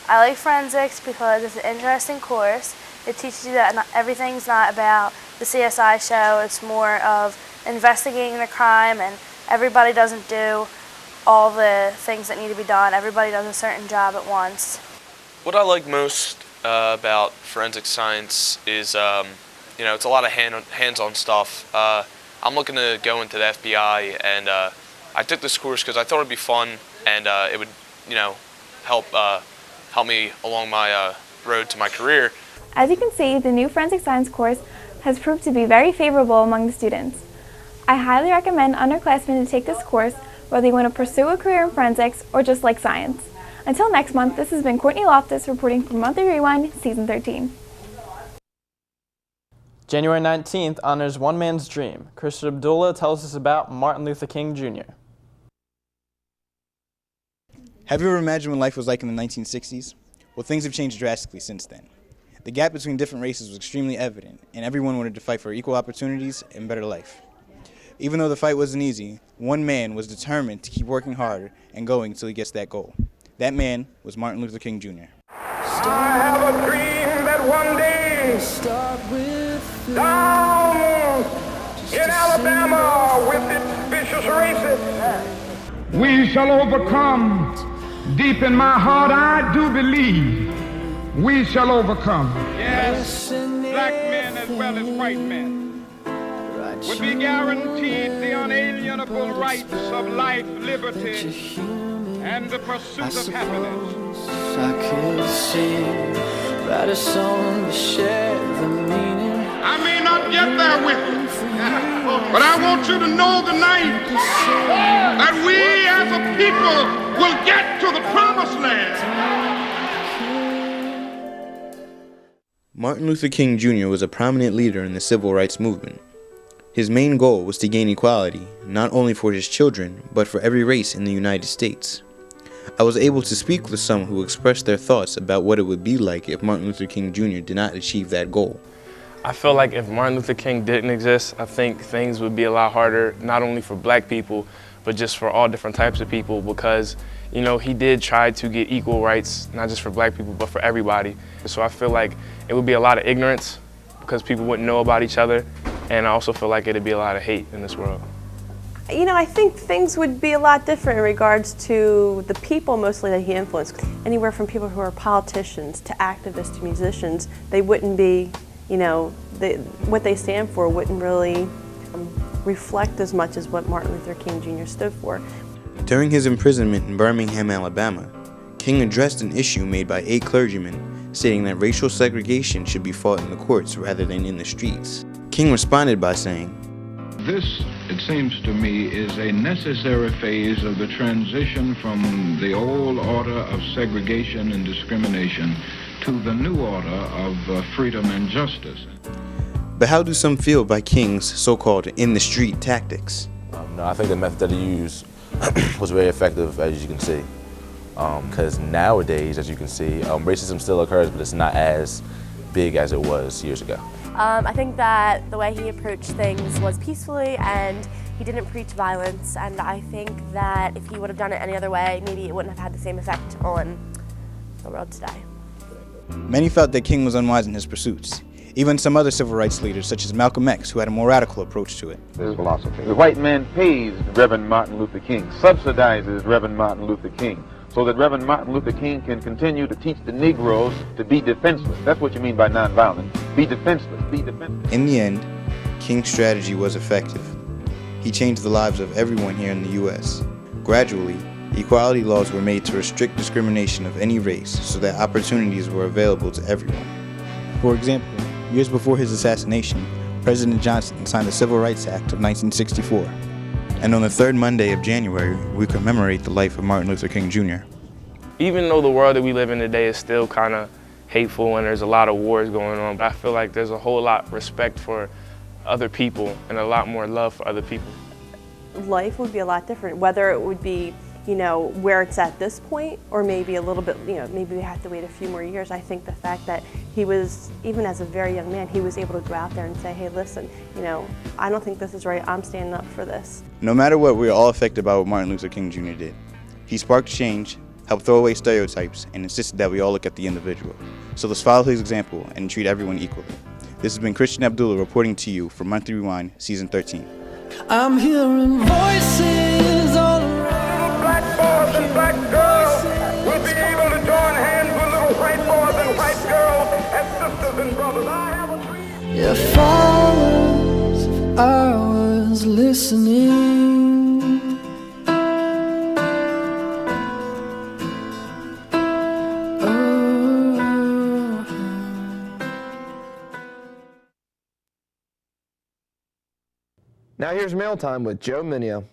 I like forensics because it's an interesting course. It teaches you that everything's not about the CSI show. It's more of investigating the crime, and everybody doesn't do all the things that need to be done. Everybody does a certain job at once. What I like most about forensic science is it's a lot of hands-on stuff. I'm looking to go into the FBI, and I took this course because I thought it'd be fun, and it would, help me along my road to my career. As you can see, the new forensic science course has proved to be very favorable among the students. I highly recommend underclassmen to take this course, whether you want to pursue a career in forensics or just like science. Until next month, this has been Courtney Loftus reporting for Monthly Rewind, Season 13. January 19th honors One Man's Dream. Christian Abdullah tells us about Martin Luther King Jr. Have you ever imagined what life was like in the 1960s? Well, things have changed drastically since then. The gap between different races was extremely evident, and everyone wanted to fight for equal opportunities and better life. Even though the fight wasn't easy, one man was determined to keep working harder and going until he gets that goal. That man was Martin Luther King Jr. I have a dream that one day, down in Alabama with its vicious races, we shall overcome. Deep in my heart, I do believe we shall overcome. Yes, black men as well as white men will be guaranteed the unalienable rights of life, liberty, and the pursuit of happiness. I can sing, write a song to share the meaning. I may not get there with you, but I want you to know tonight that we as a people will get to the promised land. Martin Luther King Jr. was a prominent leader in the civil rights movement. His main goal was to gain equality, not only for his children, but for every race in the United States. I was able to speak with some who expressed their thoughts about what it would be like if Martin Luther King Jr. did not achieve that goal. I feel like if Martin Luther King didn't exist, I think things would be a lot harder, not only for black people, but just for all different types of people, because, he did try to get equal rights, not just for black people, but for everybody. So I feel like it would be a lot of ignorance because people wouldn't know about each other, and I also feel like it'd be a lot of hate in this world. I think things would be a lot different in regards to the people mostly that he influenced. Anywhere from people who are politicians to activists to musicians, they wouldn't be, what they stand for wouldn't really reflect as much as what Martin Luther King Jr. stood for. During his imprisonment in Birmingham, Alabama, King addressed an issue made by 8 clergymen, stating that racial segregation should be fought in the courts rather than in the streets. King responded by saying, This, it seems to me, is a necessary phase of the transition from the old order of segregation and discrimination to the new order of freedom and justice. But how do some feel by King's so-called in-the-street tactics? No, I think the method that he used was very effective, as you can see. Because nowadays, as you can see, racism still occurs, but it's not as big as it was years ago. I think that the way he approached things was peacefully, and he didn't preach violence, and I think that if he would have done it any other way, maybe it wouldn't have had the same effect on the world today. Many felt that King was unwise in his pursuits. Even some other civil rights leaders, such as Malcolm X, who had a more radical approach to it. His philosophy. The white man pays Reverend Martin Luther King, subsidizes Reverend Martin Luther King, so that Reverend Martin Luther King can continue to teach the Negroes to be defenseless. That's what you mean by nonviolence. Be defenseless. Be defenseless. In the end, King's strategy was effective. He changed the lives of everyone here in the U.S. Gradually, equality laws were made to restrict discrimination of any race so that opportunities were available to everyone. For example, years before his assassination, President Johnson signed the Civil Rights Act of 1964. And on the third Monday of January, we commemorate the life of Martin Luther King Jr. Even though the world that we live in today is still kind of hateful and there's a lot of wars going on, but I feel like there's a whole lot of respect for other people and a lot more love for other people. Life would be a lot different, whether it would be where it's at this point, or maybe a little bit, maybe we have to wait a few more years. I think the fact that he was, even as a very young man, he was able to go out there and say, hey, listen, I don't think this is right, I'm standing up for this. No matter what, we are all affected by what Martin Luther King Jr. did. He sparked change, helped throw away stereotypes, and insisted that we all look at the individual. So let's follow his example and treat everyone equally. This has been Christian Abdullah reporting to you for Monthly Rewind, Season 13. I'm hearing voices all around. Black boys and black girls will be able to join hands with little white boys and white girls as sisters and brothers. I have a dream. If I was listening, Now here's Mail Time with Joe Minio.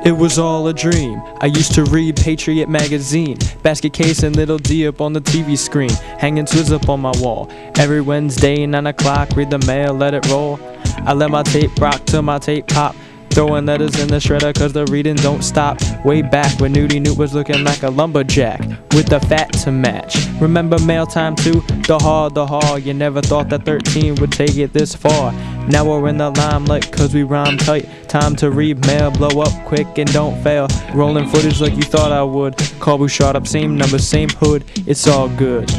It was all a dream. I used to read Patriot magazine, basket case and Little D up on the TV screen, hanging Swizz up on my wall. Every Wednesday 9 o'clock, read the mail, let it roll. I let my tape rock till my tape pop, throwing letters in the shredder cause the reading don't stop. Way back when Nudie Newt was looking like a lumberjack with the fat to match. Remember Mail Time too? The haul, you never thought that 13 would take it this far. Now we're in the limelight cause we rhyme tight. Time to read mail, blow up quick and don't fail. Rolling footage like you thought I would. Call Bouchard up, same number, same hood, it's all good.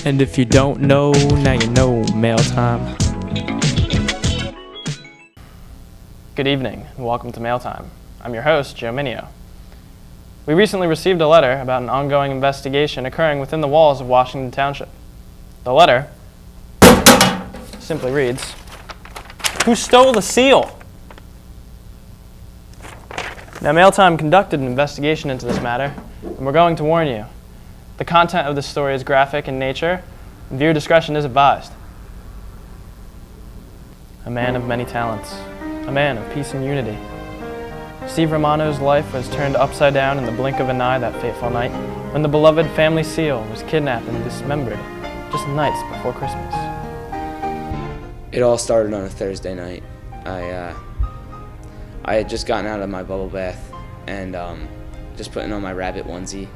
And if you don't know, now you know. Mail Time. Good evening, and welcome to Mail Time. I'm your host, Joe Minio. We recently received a letter about an ongoing investigation occurring within the walls of Washington Township. The letter simply reads, "Who stole the seal?" Now, Mail Time conducted an investigation into this matter, and we're going to warn you. The content of this story is graphic in nature, and viewer discretion is advised. A man of many talents. A man of peace and unity. Steve Romano's life was turned upside down in the blink of an eye that fateful night when the beloved family seal was kidnapped and dismembered just nights before Christmas. It all started on a Thursday night. I had just gotten out of my bubble bath and just putting on my rabbit onesie,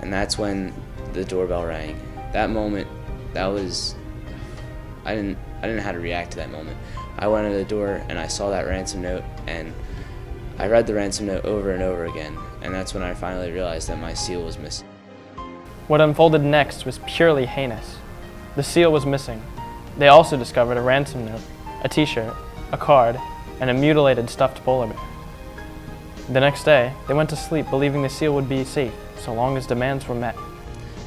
and that's when the doorbell rang. That moment, I didn't know how to react to that moment. I went to the door and I saw that ransom note, and I read the ransom note over and over again, and that's when I finally realized that my seal was missing. What unfolded next was purely heinous. The seal was missing. They also discovered a ransom note, a t-shirt, a card, and a mutilated stuffed polar bear. The next day, they went to sleep believing the seal would be safe so long as demands were met.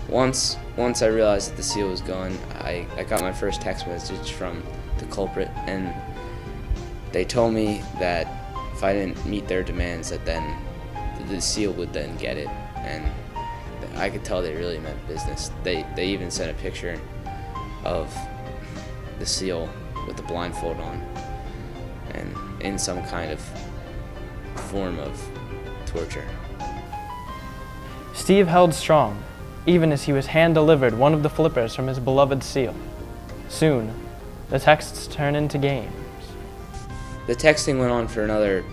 Once I realized that the seal was gone, I got my first text message from the culprit, and they told me that if I didn't meet their demands, that then the seal would then get it, and I could tell they really meant business. They even sent a picture of the seal with the blindfold on and in some kind of form of torture. Steve held strong, even as he was hand-delivered one of the flippers from his beloved seal. Soon, the texts turned into games. The texting went on for another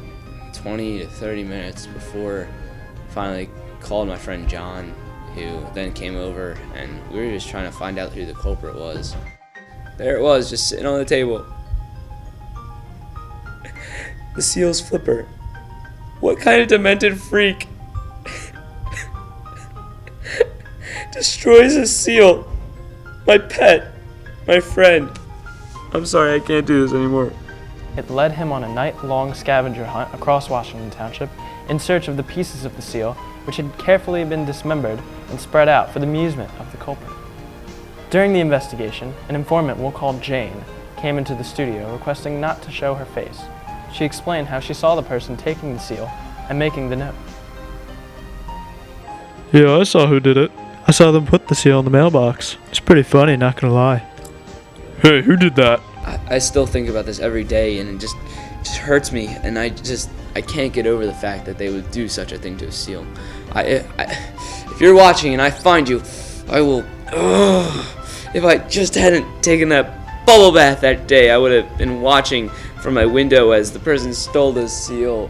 20 to 30 minutes before I finally called my friend John, who then came over, and we were just trying to find out who the culprit was. There it was, just sitting on the table. The seal's flipper. What kind of demented freak destroys a seal? My pet, my friend. I'm sorry, I can't do this anymore. It led him on a night-long scavenger hunt across Washington Township in search of the pieces of the seal which had carefully been dismembered and spread out for the amusement of the culprit. During the investigation, an informant we'll call Jane came into the studio requesting not to show her face. She explained how she saw the person taking the seal and making the note. Yeah, I saw who did it. I saw them put the seal in the mailbox. It's pretty funny, not gonna lie. Hey, who did that? I still think about this every day, and it just hurts me, and I can't get over the fact that they would do such a thing to a seal. If you're watching and I find you, I will. If I just hadn't taken that bubble bath that day, I would have been watching from my window as the person stole the seal.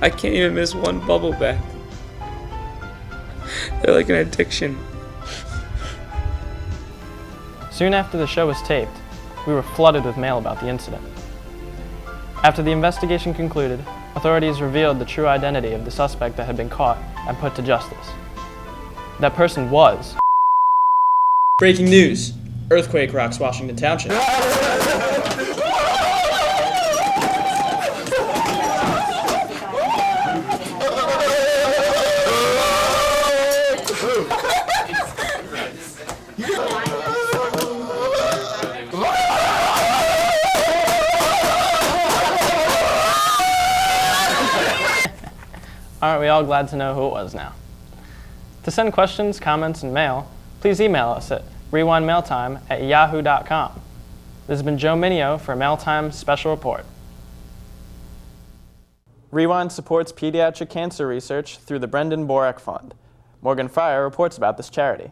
I can't even miss one bubble bath. They're like an addiction. Soon after the show was taped, we were flooded with mail about the incident. After the investigation concluded, authorities revealed the true identity of the suspect that had been caught and put to justice. That person was... Breaking news! Earthquake rocks Washington Township. Aren't we all glad to know who it was now? To send questions, comments, and mail, please email us at rewindmailtime@yahoo.com. This has been Joe Minio for Mailtime Special Report. Rewind supports pediatric cancer research through the Brendan Borek Fund. Morgan Fryer reports about this charity.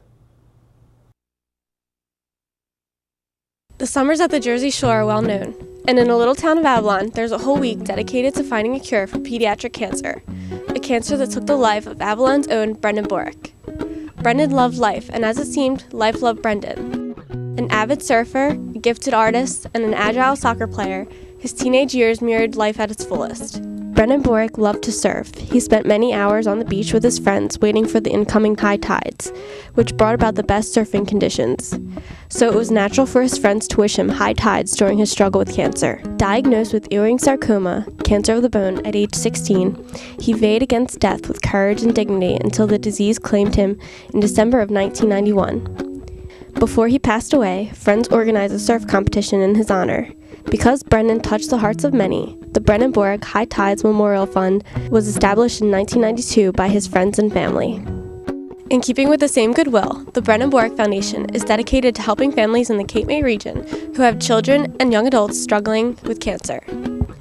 The summers at the Jersey Shore are well known, and in a little town of Avalon, there's a whole week dedicated to finding a cure for pediatric cancer, a cancer that took the life of Avalon's own Brendan Borek. Brendan loved life, and as it seemed, life loved Brendan. An avid surfer, a gifted artist, and an agile soccer player, his teenage years mirrored life at its fullest. Brendan Borek loved to surf. He spent many hours on the beach with his friends waiting for the incoming high tides, which brought about the best surfing conditions. So it was natural for his friends to wish him high tides during his struggle with cancer. Diagnosed with Ewing sarcoma, cancer of the bone, at age 16, he weighed against death with courage and dignity until the disease claimed him in December of 1991. Before he passed away, friends organized a surf competition in his honor. Because Brendan touched the hearts of many, the Brendan Borek High Tides Memorial Fund was established in 1992 by his friends and family. In keeping with the same goodwill, the Brendan Borek Foundation is dedicated to helping families in the Cape May region who have children and young adults struggling with cancer.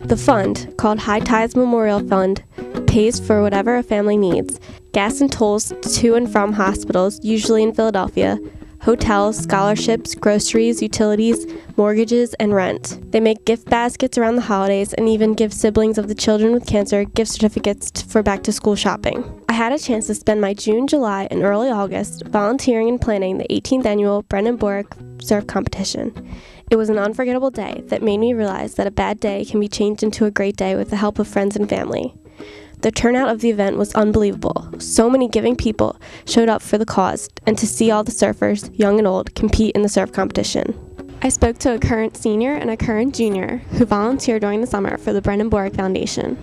The fund, called High Tides Memorial Fund, pays for whatever a family needs: gas and tolls to and from hospitals, usually in Philadelphia, hotels, scholarships, groceries, utilities, mortgages, and rent. They make gift baskets around the holidays and even give siblings of the children with cancer gift certificates for back-to-school shopping. I had a chance to spend my June, July, and early August volunteering and planning the 18th annual Brendan Borek Surf Competition. It was an unforgettable day that made me realize that a bad day can be changed into a great day with the help of friends and family. The turnout of the event was unbelievable. So many giving people showed up for the cause, and to see all the surfers, young and old, compete in the surf competition. I spoke to a current senior and a current junior who volunteered during the summer for the Brendan Borek Foundation.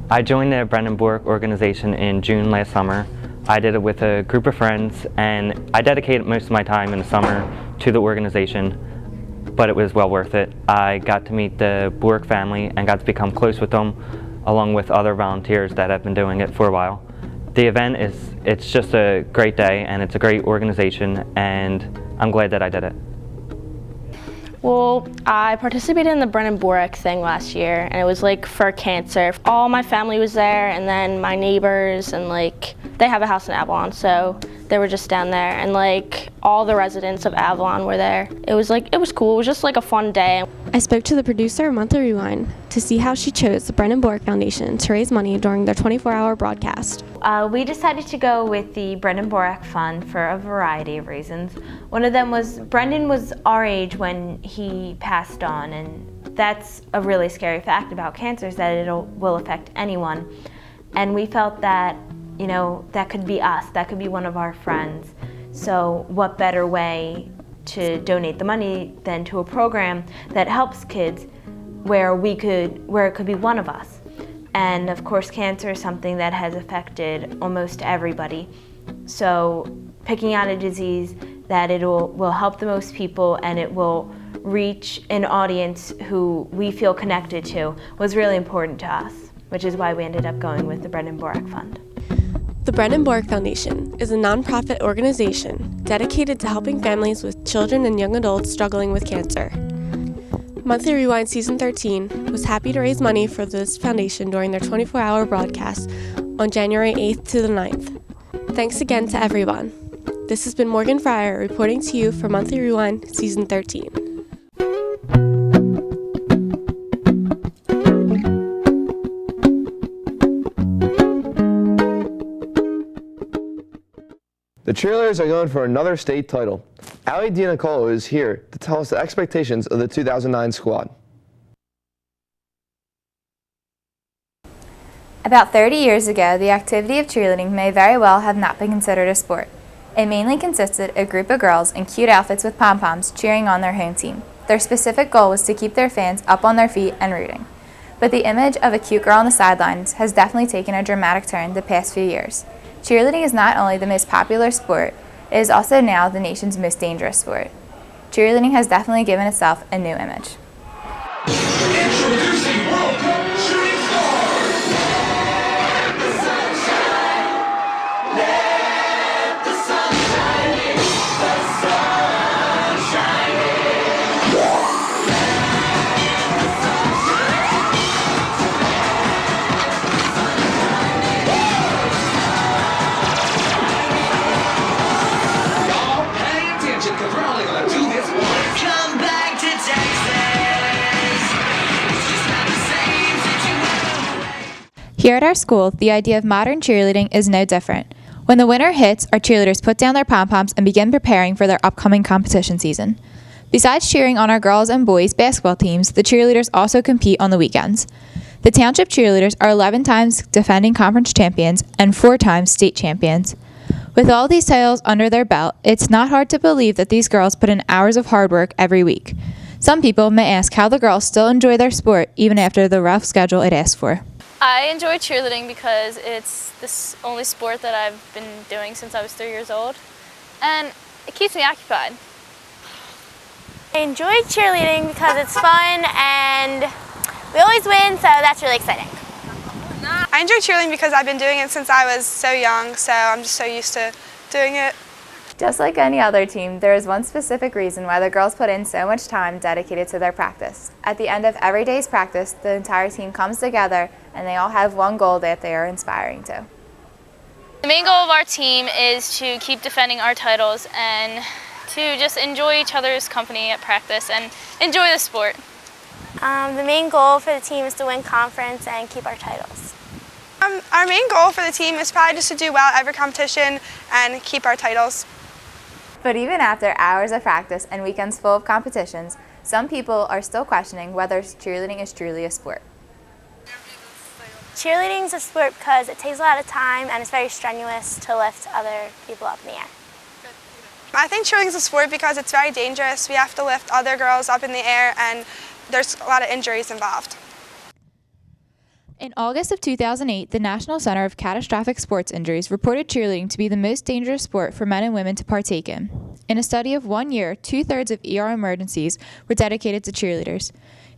I joined the Brendan Borek organization in June last summer. I did it with a group of friends, and I dedicated most of my time in the summer to the organization, but it was well worth it. I got to meet the Borek family and got to become close with them, along with other volunteers that have been doing it for a while. The event it's just a great day, and it's a great organization, and I'm glad that I did it. Well, I participated in the Brendan Borek thing last year, and it was like for cancer. All my family was there, and then my neighbors, and like they have a house in Avalon, so they were just down there, and like all the residents of Avalon were there. It was cool. It was just like a fun day. I spoke to the producer of Monthly Rewind to see how she chose the Brendan Borek Foundation to raise money during their 24-hour broadcast. We decided to go with the Brendan Borek Fund for a variety of reasons. One of them was Brendan was our age when he passed on, and that's a really scary fact about cancer, is that it will affect anyone. And we felt that, you know, that could be us, that could be one of our friends. So what better way to donate the money than to a program that helps kids where it could be one of us. And of course, cancer is something that has affected almost everybody. So picking out a disease that will help the most people and it will reach an audience who we feel connected to was really important to us, which is why we ended up going with the Brendan Borek Fund. The Brendan Borek Foundation is a nonprofit organization dedicated to helping families with children and young adults struggling with cancer. Monthly Rewind Season 13 was happy to raise money for this foundation during their 24-hour broadcast on January 8th to the 9th. Thanks again to everyone. This has been Morgan Fryer reporting to you for Monthly Rewind Season 13. The cheerleaders are going for another state title. Allie DiNicolo is here to tell us the expectations of the 2009 squad. About 30 years ago, the activity of cheerleading may very well have not been considered a sport. It mainly consisted of a group of girls in cute outfits with pom-poms cheering on their home team. Their specific goal was to keep their fans up on their feet and rooting. But the image of a cute girl on the sidelines has definitely taken a dramatic turn the past few years. Cheerleading is not only the most popular sport, It is also now the nation's most dangerous sport. Cheerleading has definitely given itself a new image. Introducing World Cup shooting stars. Let the sun shine. Let the sun shine in. The sun shine in. Let the sun shine. Y'all pay attention because we're only going to do this once. Come back to Texas. It's just not the same situation. Here at our school, the idea of modern cheerleading is no different. When the winter hits, our cheerleaders put down their pom-poms and begin preparing for their upcoming competition season. Besides cheering on our girls and boys basketball teams, the cheerleaders also compete on the weekends. The Township cheerleaders are 11 times defending conference champions and 4 times state champions. With all these titles under their belt, it's not hard to believe that these girls put in hours of hard work every week. Some people may ask how the girls still enjoy their sport even after the rough schedule it asks for. I enjoy cheerleading because it's the only sport that I've been doing since I was 3 years old, and it keeps me occupied. I enjoy cheerleading because it's fun and we always win, so that's really exciting. I enjoy cheerleading because I've been doing it since I was so young, so I'm just so used to doing it. Just like any other team, there is one specific reason why the girls put in so much time dedicated to their practice. At the end of every day's practice, the entire team comes together and they all have one goal that they are inspiring to. The main goal of our team is to keep defending our titles and to just enjoy each other's company at practice and enjoy the sport. The main goal for the team is to win conference and keep our titles. Our main goal for the team is probably just to do well at every competition and keep our titles. But even after hours of practice and weekends full of competitions, some people are still questioning whether cheerleading is truly a sport. Cheerleading is a sport because it takes a lot of time and it's very strenuous to lift other people up in the air. I think cheerleading is a sport because it's very dangerous. We have to lift other girls up in the air and there's a lot of injuries involved. In August of 2008, the National Center of Catastrophic Sports Injuries reported cheerleading to be the most dangerous sport for men and women to partake in. In a study of 1 year, 2/3 of ER emergencies were dedicated to cheerleaders.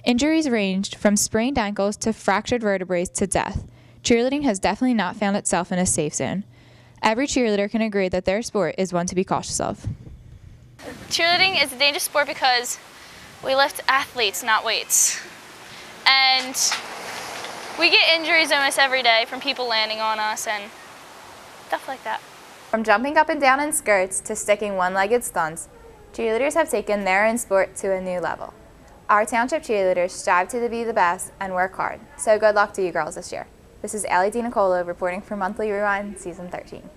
Injuries ranged from sprained ankles to fractured vertebrae to death. Cheerleading has definitely not found itself in a safe zone. Every cheerleader can agree that their sport is one to be cautious of. Cheerleading is a dangerous sport because we lift athletes, not weights. And we get injuries almost every day from people landing on us and stuff like that. From jumping up and down in skirts to sticking one-legged stunts, cheerleaders have taken their own sport to a new level. Our Township cheerleaders strive to be the best and work hard, so good luck to you girls this year. This is Allie DiNicolo reporting for Monthly Rewind, Season 13.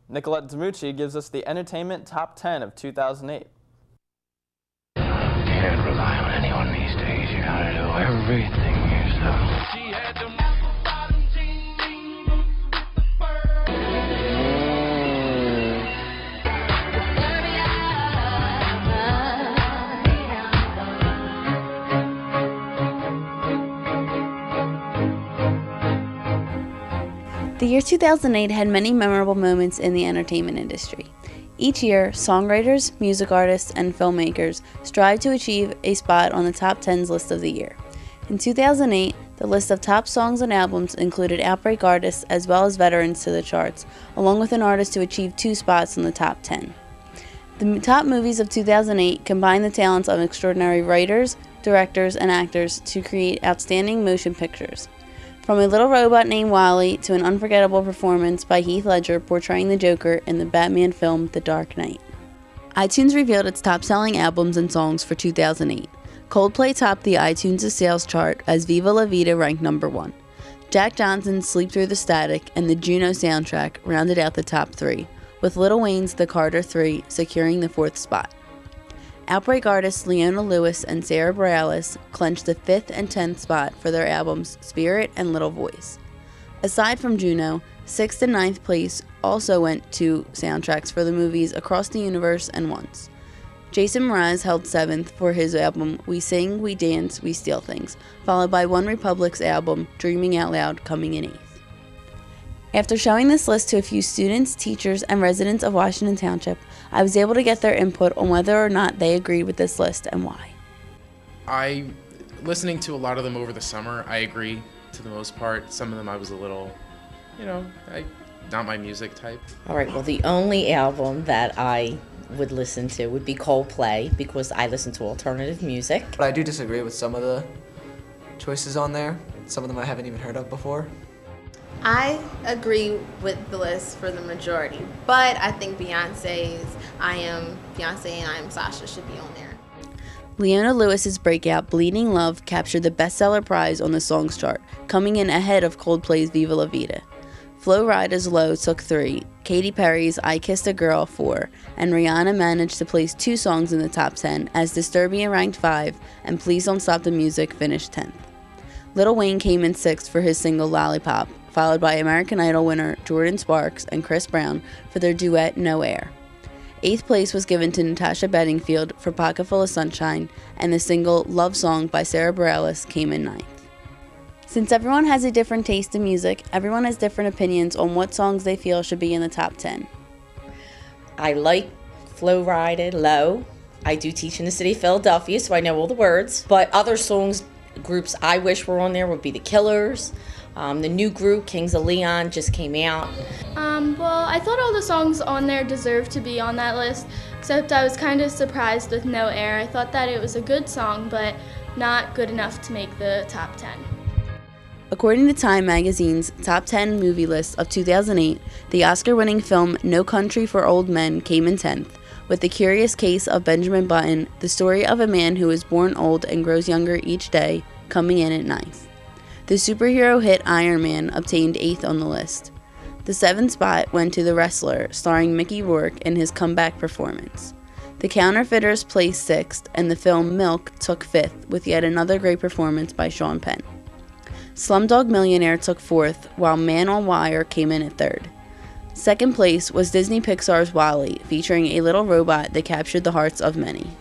Nicolette Damucci gives us the Entertainment Top 10 of 2008. Can't rely on anyone these days. You gotta do everything yourself. The year 2008 had many memorable moments in the entertainment industry. Each year, songwriters, music artists, and filmmakers strive to achieve a spot on the top 10's list of the year. In 2008, the list of top songs and albums included outbreak artists as well as veterans to the charts, along with an artist who achieved 2 spots in the top 10. The top movies of 2008 combined the talents of extraordinary writers, directors, and actors to create outstanding motion pictures. From a little robot named Wally to an unforgettable performance by Heath Ledger portraying the Joker in the Batman film The Dark Knight. iTunes revealed its top-selling albums and songs for 2008. Coldplay topped the iTunes sales chart as Viva La Vida ranked number 1. Jack Johnson's Sleep Through the Static and the Juno soundtrack rounded out the top 3, with Lil Wayne's The Carter 3 securing the 4th spot. Outbreak artists Leona Lewis and Sarah Bareilles clinched the 5th and 10th spot for their albums Spirit and Little Voice. Aside from Juno, 6th and 9th place also went to soundtracks for the movies Across the Universe and Once. Jason Mraz held 7th for his album We Sing, We Dance, We Steal Things, followed by One Republic's album Dreaming Out Loud coming in 8th. After showing this list to a few students, teachers, and residents of Washington Township, I was able to get their input on whether or not they agreed with this list and why. Listening to a lot of them over the summer, I agree to the most part. Some of them I was a little, not my music type. All right, well, the only album that I would listen to would be Coldplay because I listen to alternative music. But I do disagree with some of the choices on there. Some of them I haven't even heard of before. I agree with the list for the majority, but I think Beyonce's I Am Beyonce and I Am Sasha should be on there. Leona Lewis's breakout Bleeding Love captured the bestseller prize on the songs chart, coming in ahead of Coldplay's Viva La Vida. Flo Rida's Low took 3, Katy Perry's I Kissed a Girl 4, and Rihanna managed to place 2 songs in the top 10 as Disturbia ranked 5 and Please Don't Stop the Music finished 10th. Lil Wayne came in 6th for his single Lollipop, followed by American Idol winner Jordan Sparks and Chris Brown for their duet No Air. 8th place was given to Natasha Bedingfield for Pocket Full of Sunshine, and the single Love Song by Sarah Bareilles came in 9th. Since everyone has a different taste in music, everyone has different opinions on what songs they feel should be in the top 10. I like Flo Rida, Low. I do teach in the city of Philadelphia, so I know all the words. But other groups I wish were on there would be The Killers. The new group, Kings of Leon, just came out. Well, I thought all the songs on there deserved to be on that list, except I was kind of surprised with No Air. I thought that it was a good song, but not good enough to make the top 10. According to Time magazine's Top 10 Movie List of 2008, the Oscar-winning film No Country for Old Men came in 10th, with The Curious Case of Benjamin Button, the story of a man who is born old and grows younger each day, coming in at 9th. The superhero hit Iron Man obtained 8th on the list. The 7th spot went to The Wrestler, starring Mickey Rourke in his comeback performance. The Counterfeiters placed 6th, and the film Milk took 5th, with yet another great performance by Sean Penn. Slumdog Millionaire took 4th, while Man on Wire came in at 3rd. 2nd place was Disney Pixar's WALL-E, featuring a little robot that captured the hearts of many.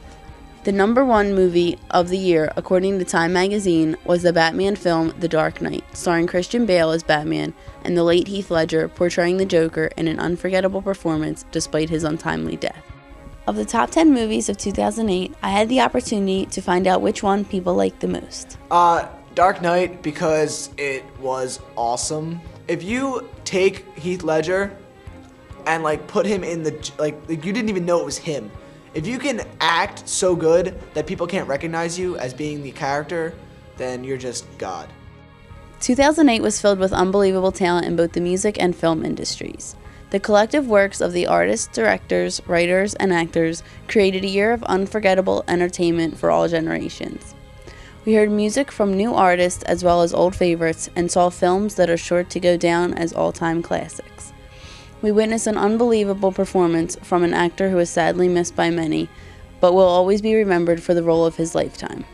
The number 1 movie of the year, according to Time magazine, was the Batman film The Dark Knight, starring Christian Bale as Batman and the late Heath Ledger portraying the Joker in an unforgettable performance despite his untimely death. Of the top 10 movies of 2008, I had the opportunity to find out which one people liked the most. Dark Knight, because it was awesome. If you take Heath Ledger and put him in you didn't even know it was him. If you can act so good that people can't recognize you as being the character, then you're just God. 2008 was filled with unbelievable talent in both the music and film industries. The collective works of the artists, directors, writers, and actors created a year of unforgettable entertainment for all generations. We heard music from new artists as well as old favorites and saw films that are sure to go down as all-time classics. We witnessed an unbelievable performance from an actor who is sadly missed by many, but will always be remembered for the role of his lifetime.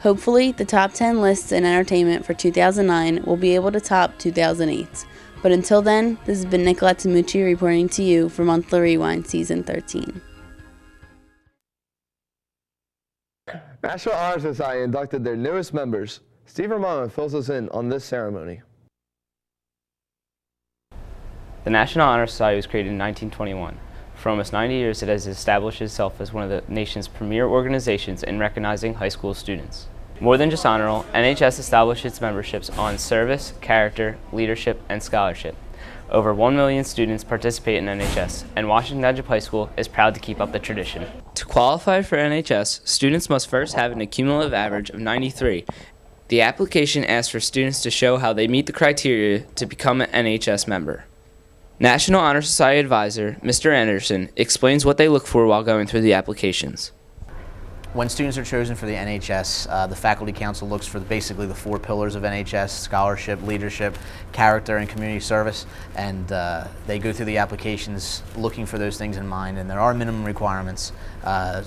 Hopefully, the top 10 lists in entertainment for 2009 will be able to top 2008's. But until then, this has been Nicolette Tamucci reporting to you for Monthly Rewind Season 13. National Honor Society inducted their newest members. Steve Romano fills us in on this ceremony. The National Honor Society was created in 1921. For almost 90 years, it has established itself as one of the nation's premier organizations in recognizing high school students. More than just honor roll, NHS established its memberships on service, character, leadership, and scholarship. Over 1 million students participate in NHS, and Washington Township High School is proud to keep up the tradition. To qualify for NHS, students must first have an cumulative average of 93. The application asks for students to show how they meet the criteria to become an NHS member. National Honor Society advisor, Mr. Anderson, explains what they look for while going through the applications. When students are chosen for the NHS, the Faculty Council looks for basically the 4 pillars of NHS: scholarship, leadership, character, and community service. And they go through the applications looking for those things in mind. And there are minimum requirements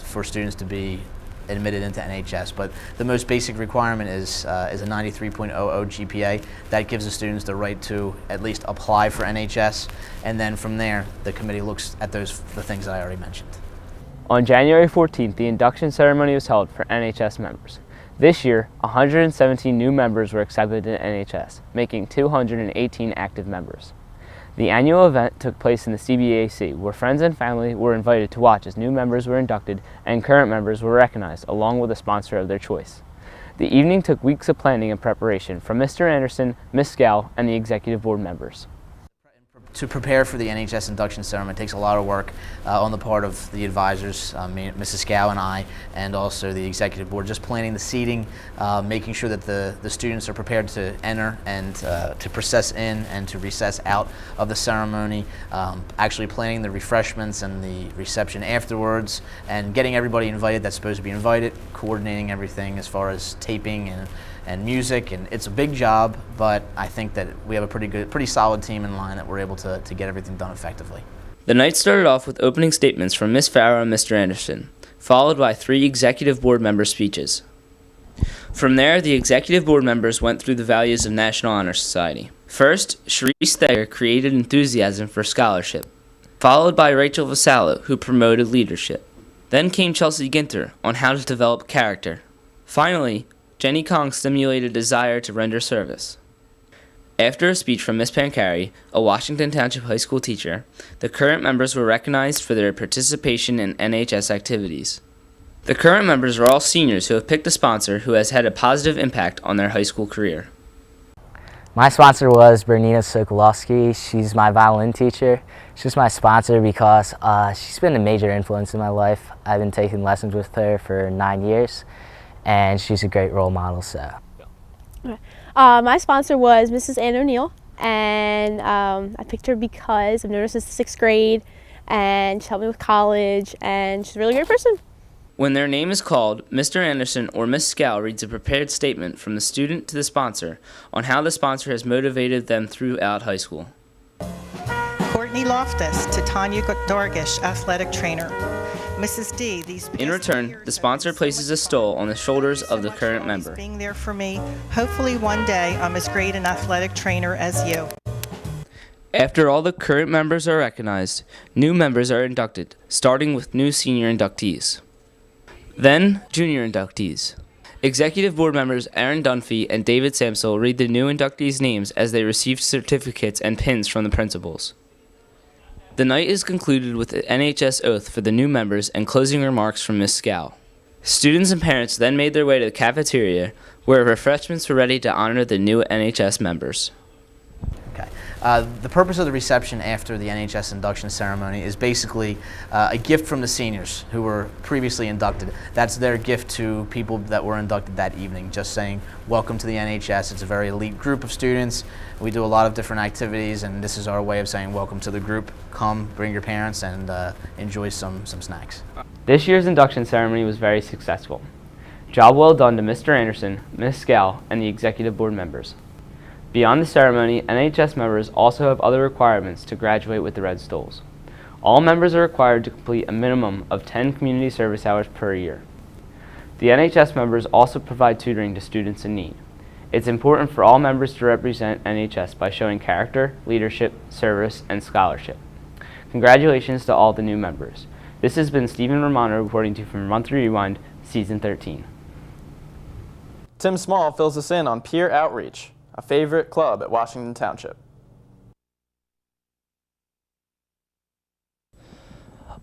for students to be admitted into NHS, but the most basic requirement is a 93.00 GPA. That gives the students the right to at least apply for NHS, and then from there, the committee looks at the things that I already mentioned. On January 14th, the induction ceremony was held for NHS members. This year, 117 new members were accepted in NHS, making 218 active members. The annual event took place in the CBAC, where friends and family were invited to watch as new members were inducted and current members were recognized, along with a sponsor of their choice. The evening took weeks of planning and preparation from Mr. Anderson, Ms. Scow, and the executive board members. To prepare for the NHS induction ceremony takes a lot of work on the part of the advisors, Mrs. Scow and I, and also the executive board, just planning the seating, making sure that the students are prepared to enter and to process in and to recess out of the ceremony, actually planning the refreshments and the reception afterwards, and getting everybody invited that's supposed to be invited, coordinating everything as far as taping and music, and it's a big job, but I think that we have a pretty solid team in line that we're able to get everything done effectively. The night started off with opening statements from Ms. Farrow and Mr. Anderson, followed by 3 executive board member speeches. From there, the executive board members went through the values of National Honor Society. First, Sharice Thayer created enthusiasm for scholarship, followed by Rachel Vassallo, who promoted leadership. Then came Chelsea Ginter on how to develop character. Finally, Jenny Kong stimulated desire to render service. After a speech from Ms. Pancari, a Washington Township High School teacher, the current members were recognized for their participation in NHS activities. The current members are all seniors who have picked a sponsor who has had a positive impact on their high school career. My sponsor was Bernina Sokolowski. She's my violin teacher. She's my sponsor because she's been a major influence in my life. I've been taking lessons with her for 9 years, and she's a great role model. So, my sponsor was Mrs. Ann O'Neill, and I picked her because I've known her since the 6th grade, and she helped me with college, and she's a really great person. When their name is called, Mr. Anderson or Ms. Scow reads a prepared statement from the student to the sponsor on how the sponsor has motivated them throughout high school. Courtney Loftus to Tanya Dargish, athletic trainer. Mrs. D, these In return, the sponsor places a stole on the shoulders of the current member. being there for me. Hopefully one day I'm as great an athletic trainer as you. After all the current members are recognized, new members are inducted, starting with new senior inductees. Then, junior inductees. Executive board members Aaron Dunphy and David Samsel read the new inductees' names as they receive certificates and pins from the principals. The night is concluded with the NHS oath for the new members and closing remarks from Ms. Scow. Students and parents then made their way to the cafeteria, where refreshments were ready to honor the new NHS members. The purpose of the reception after the NHS induction ceremony is basically a gift from the seniors who were previously inducted. That's their gift to people that were inducted that evening, just saying, welcome to the NHS. It's a very elite group of students. We do a lot of different activities, and this is our way of saying welcome to the group. Come, bring your parents, and enjoy some snacks. This year's induction ceremony was very successful. Job well done to Mr. Anderson, Ms. Scow, and the executive board members. Beyond the ceremony, NHS members also have other requirements to graduate with the Red Stoles. All members are required to complete a minimum of 10 community service hours per year. The NHS members also provide tutoring to students in need. It's important for all members to represent NHS by showing character, leadership, service, and scholarship. Congratulations to all the new members. This has been Stephen Romano reporting to you from Monthly Rewind, Season 13. Tim Small fills us in on Peer Outreach, a favorite club at Washington Township.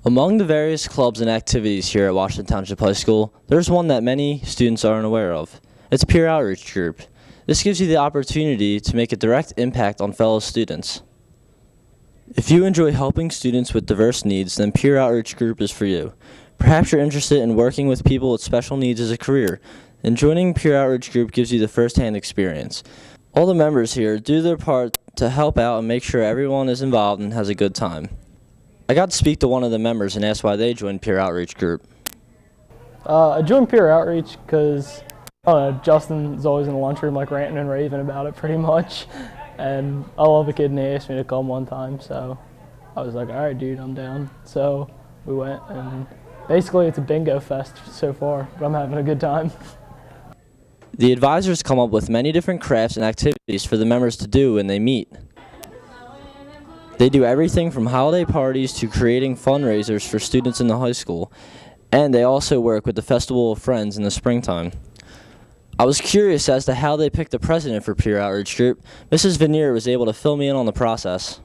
Among the various clubs and activities here at Washington Township High School, there's one that many students aren't aware of. It's Peer Outreach Group. This gives you the opportunity to make a direct impact on fellow students. If you enjoy helping students with diverse needs, then Peer Outreach Group is for you. Perhaps you're interested in working with people with special needs as a career, and joining Peer Outreach Group gives you the first-hand experience. All the members here do their part to help out and make sure everyone is involved and has a good time. I got to speak to one of the members and ask why they joined Peer Outreach Group. I joined Peer Outreach because Justin's always in the lunchroom like ranting and raving about it pretty much. And I love the kid and he asked me to come one time, so I was like, all right, dude, I'm down. So we went, and basically it's a bingo fest so far, but I'm having a good time. The advisors come up with many different crafts and activities for the members to do when they meet. They do everything from holiday parties to creating fundraisers for students in the high school, and they also work with the Festival of Friends in the springtime. I was curious as to how they picked the president for Peer Outreach Group. Mrs. Veneer was able to fill me in on the process.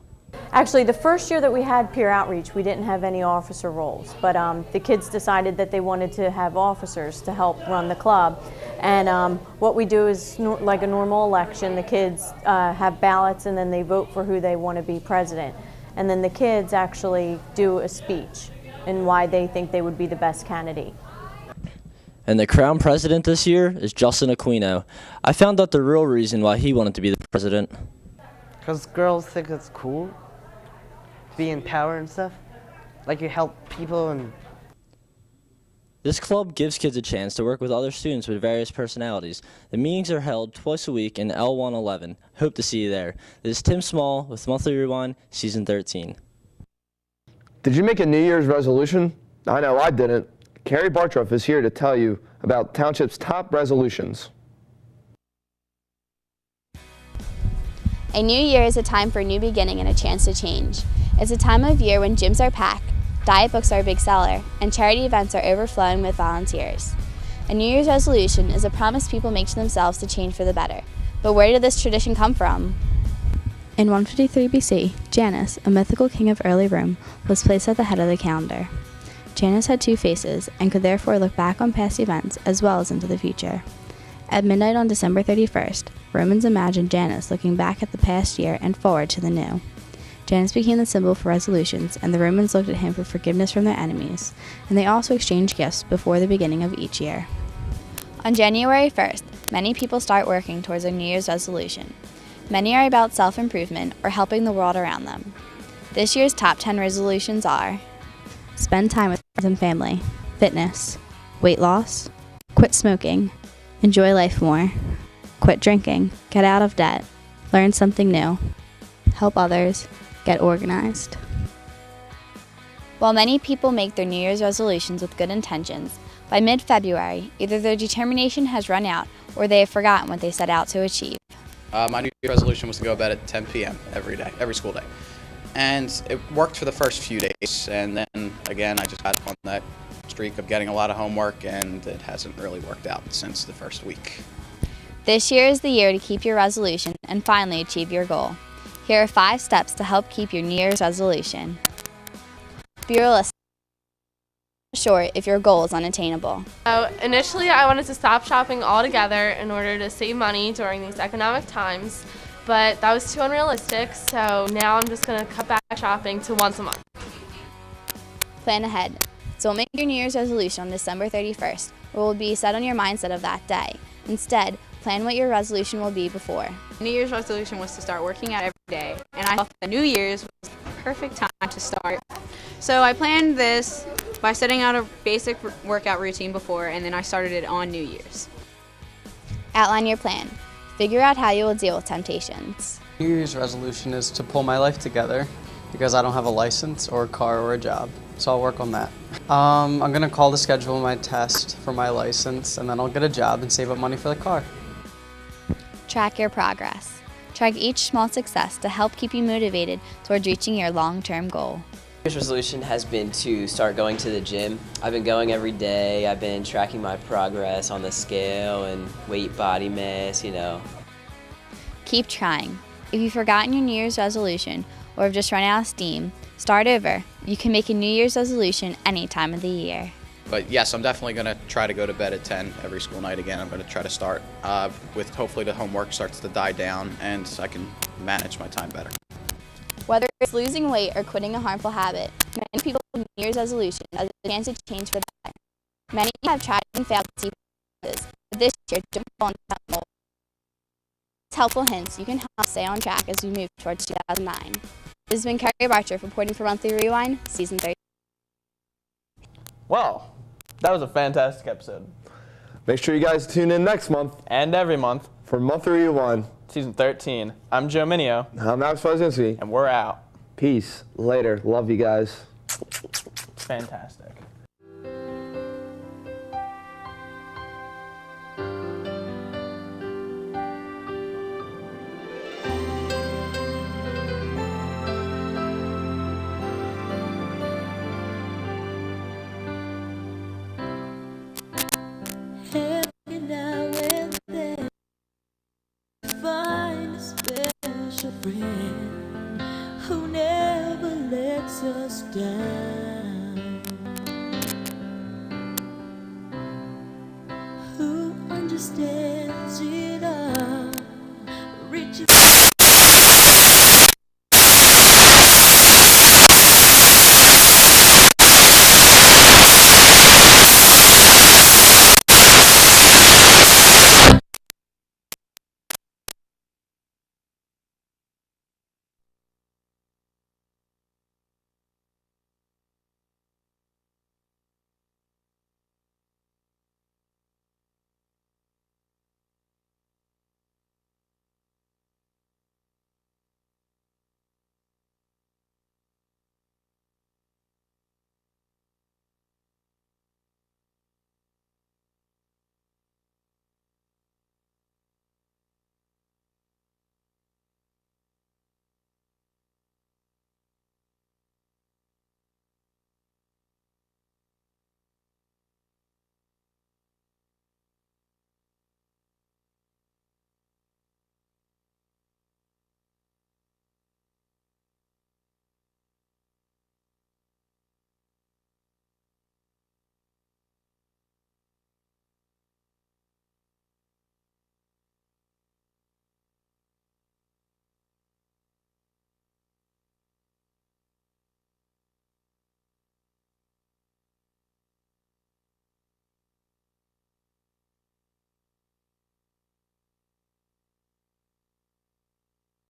Actually, the first year that we had peer outreach, we didn't have any officer roles, but the kids decided that they wanted to have officers to help run the club. And what we do is like a normal election. The kids have ballots and then they vote for who they want to be president. And then the kids actually do a speech and why they think they would be the best candidate. And the crown president this year is Justin Aquino. I found out the real reason why he wanted to be the president. Because girls think it's cool to be in power and stuff. Like you help people and... This club gives kids a chance to work with other students with various personalities. The meetings are held twice a week in L111. Hope to see you there. This is Tim Small with Monthly Rewind, Season 13. Did you make a New Year's resolution? I know I didn't. Carrie Bartroff is here to tell you about Township's top resolutions. A new year is a time for a new beginning and a chance to change. It's a time of year when gyms are packed, diet books are a big seller, and charity events are overflowing with volunteers. A New Year's resolution is a promise people make to themselves to change for the better. But where did this tradition come from? In 153 BC, Janus, a mythical king of early Rome, was placed at the head of the calendar. Janus had two faces and could therefore look back on past events as well as into the future. At midnight on December 31st, Romans imagined Janus looking back at the past year and forward to the new. Janus became the symbol for resolutions, and the Romans looked at him for forgiveness from their enemies, and they also exchanged gifts before the beginning of each year. On January 1st, many people start working towards a New Year's resolution. Many are about self-improvement or helping the world around them. This year's top 10 resolutions are: spend time with friends and family, fitness, weight loss, quit smoking, enjoy life more, quit drinking, get out of debt, learn something new, help others, get organized. While many people make their New Year's resolutions with good intentions, by mid-February, either their determination has run out or they have forgotten what they set out to achieve. My New Year's resolution was to go to bed at 10 p.m. every day, every school day. And it worked for the first few days, and then again I just got on that streak of getting a lot of homework, and it hasn't really worked out since the first week. This year is the year to keep your resolution and finally achieve your goal. Here are 5 steps to help keep your New Year's resolution. Be realistic. Sure if your goal is unattainable. Initially, I wanted to stop shopping altogether in order to save money during these economic times, but that was too unrealistic, so now I'm just going to cut back shopping to once a month. Plan ahead. Don't make your New Year's resolution on December 31st, or it will be set on your mindset of that day. Instead, plan what your resolution will be before. New Year's resolution was to start working out every day, and I thought the New Year's was the perfect time to start. So I planned this by setting out a basic workout routine before, and then I started it on New Year's. Outline your plan. Figure out how you will deal with temptations. New Year's resolution is to pull my life together because I don't have a license or a car or a job, so I'll work on that. I'm gonna call to schedule my test for my license, and then I'll get a job and save up money for the car. Track your progress. Track each small success to help keep you motivated towards reaching your long-term goal. New Year's resolution has been to start going to the gym. I've been going every day. I've been tracking my progress on the scale and weight, body mass, Keep trying. If you've forgotten your New Year's resolution or have just run out of steam, start over. You can make a New Year's resolution any time of the year. But yes, I'm definitely going to try to go to bed at 10 every school night again. I'm going to try to start with hopefully the homework starts to die down and I can manage my time better. Whether it's losing weight or quitting a harmful habit, many people have New Year's resolutions as a chance to change for the better. Many have tried and failed to see progress, but this year, don't fall into that mold. With helpful hints, you can help stay on track as we move towards 2009. This has been Carrie Barcher reporting for Monthly Rewind, Season 30. Well, that was a fantastic episode. Make sure you guys tune in next month. And every month. For Monthly Rewind. Season 13. I'm Joe Minio. I'm Max Fozinski. And we're out. Peace. Later. Love you guys. Fantastic. friend who never lets us down.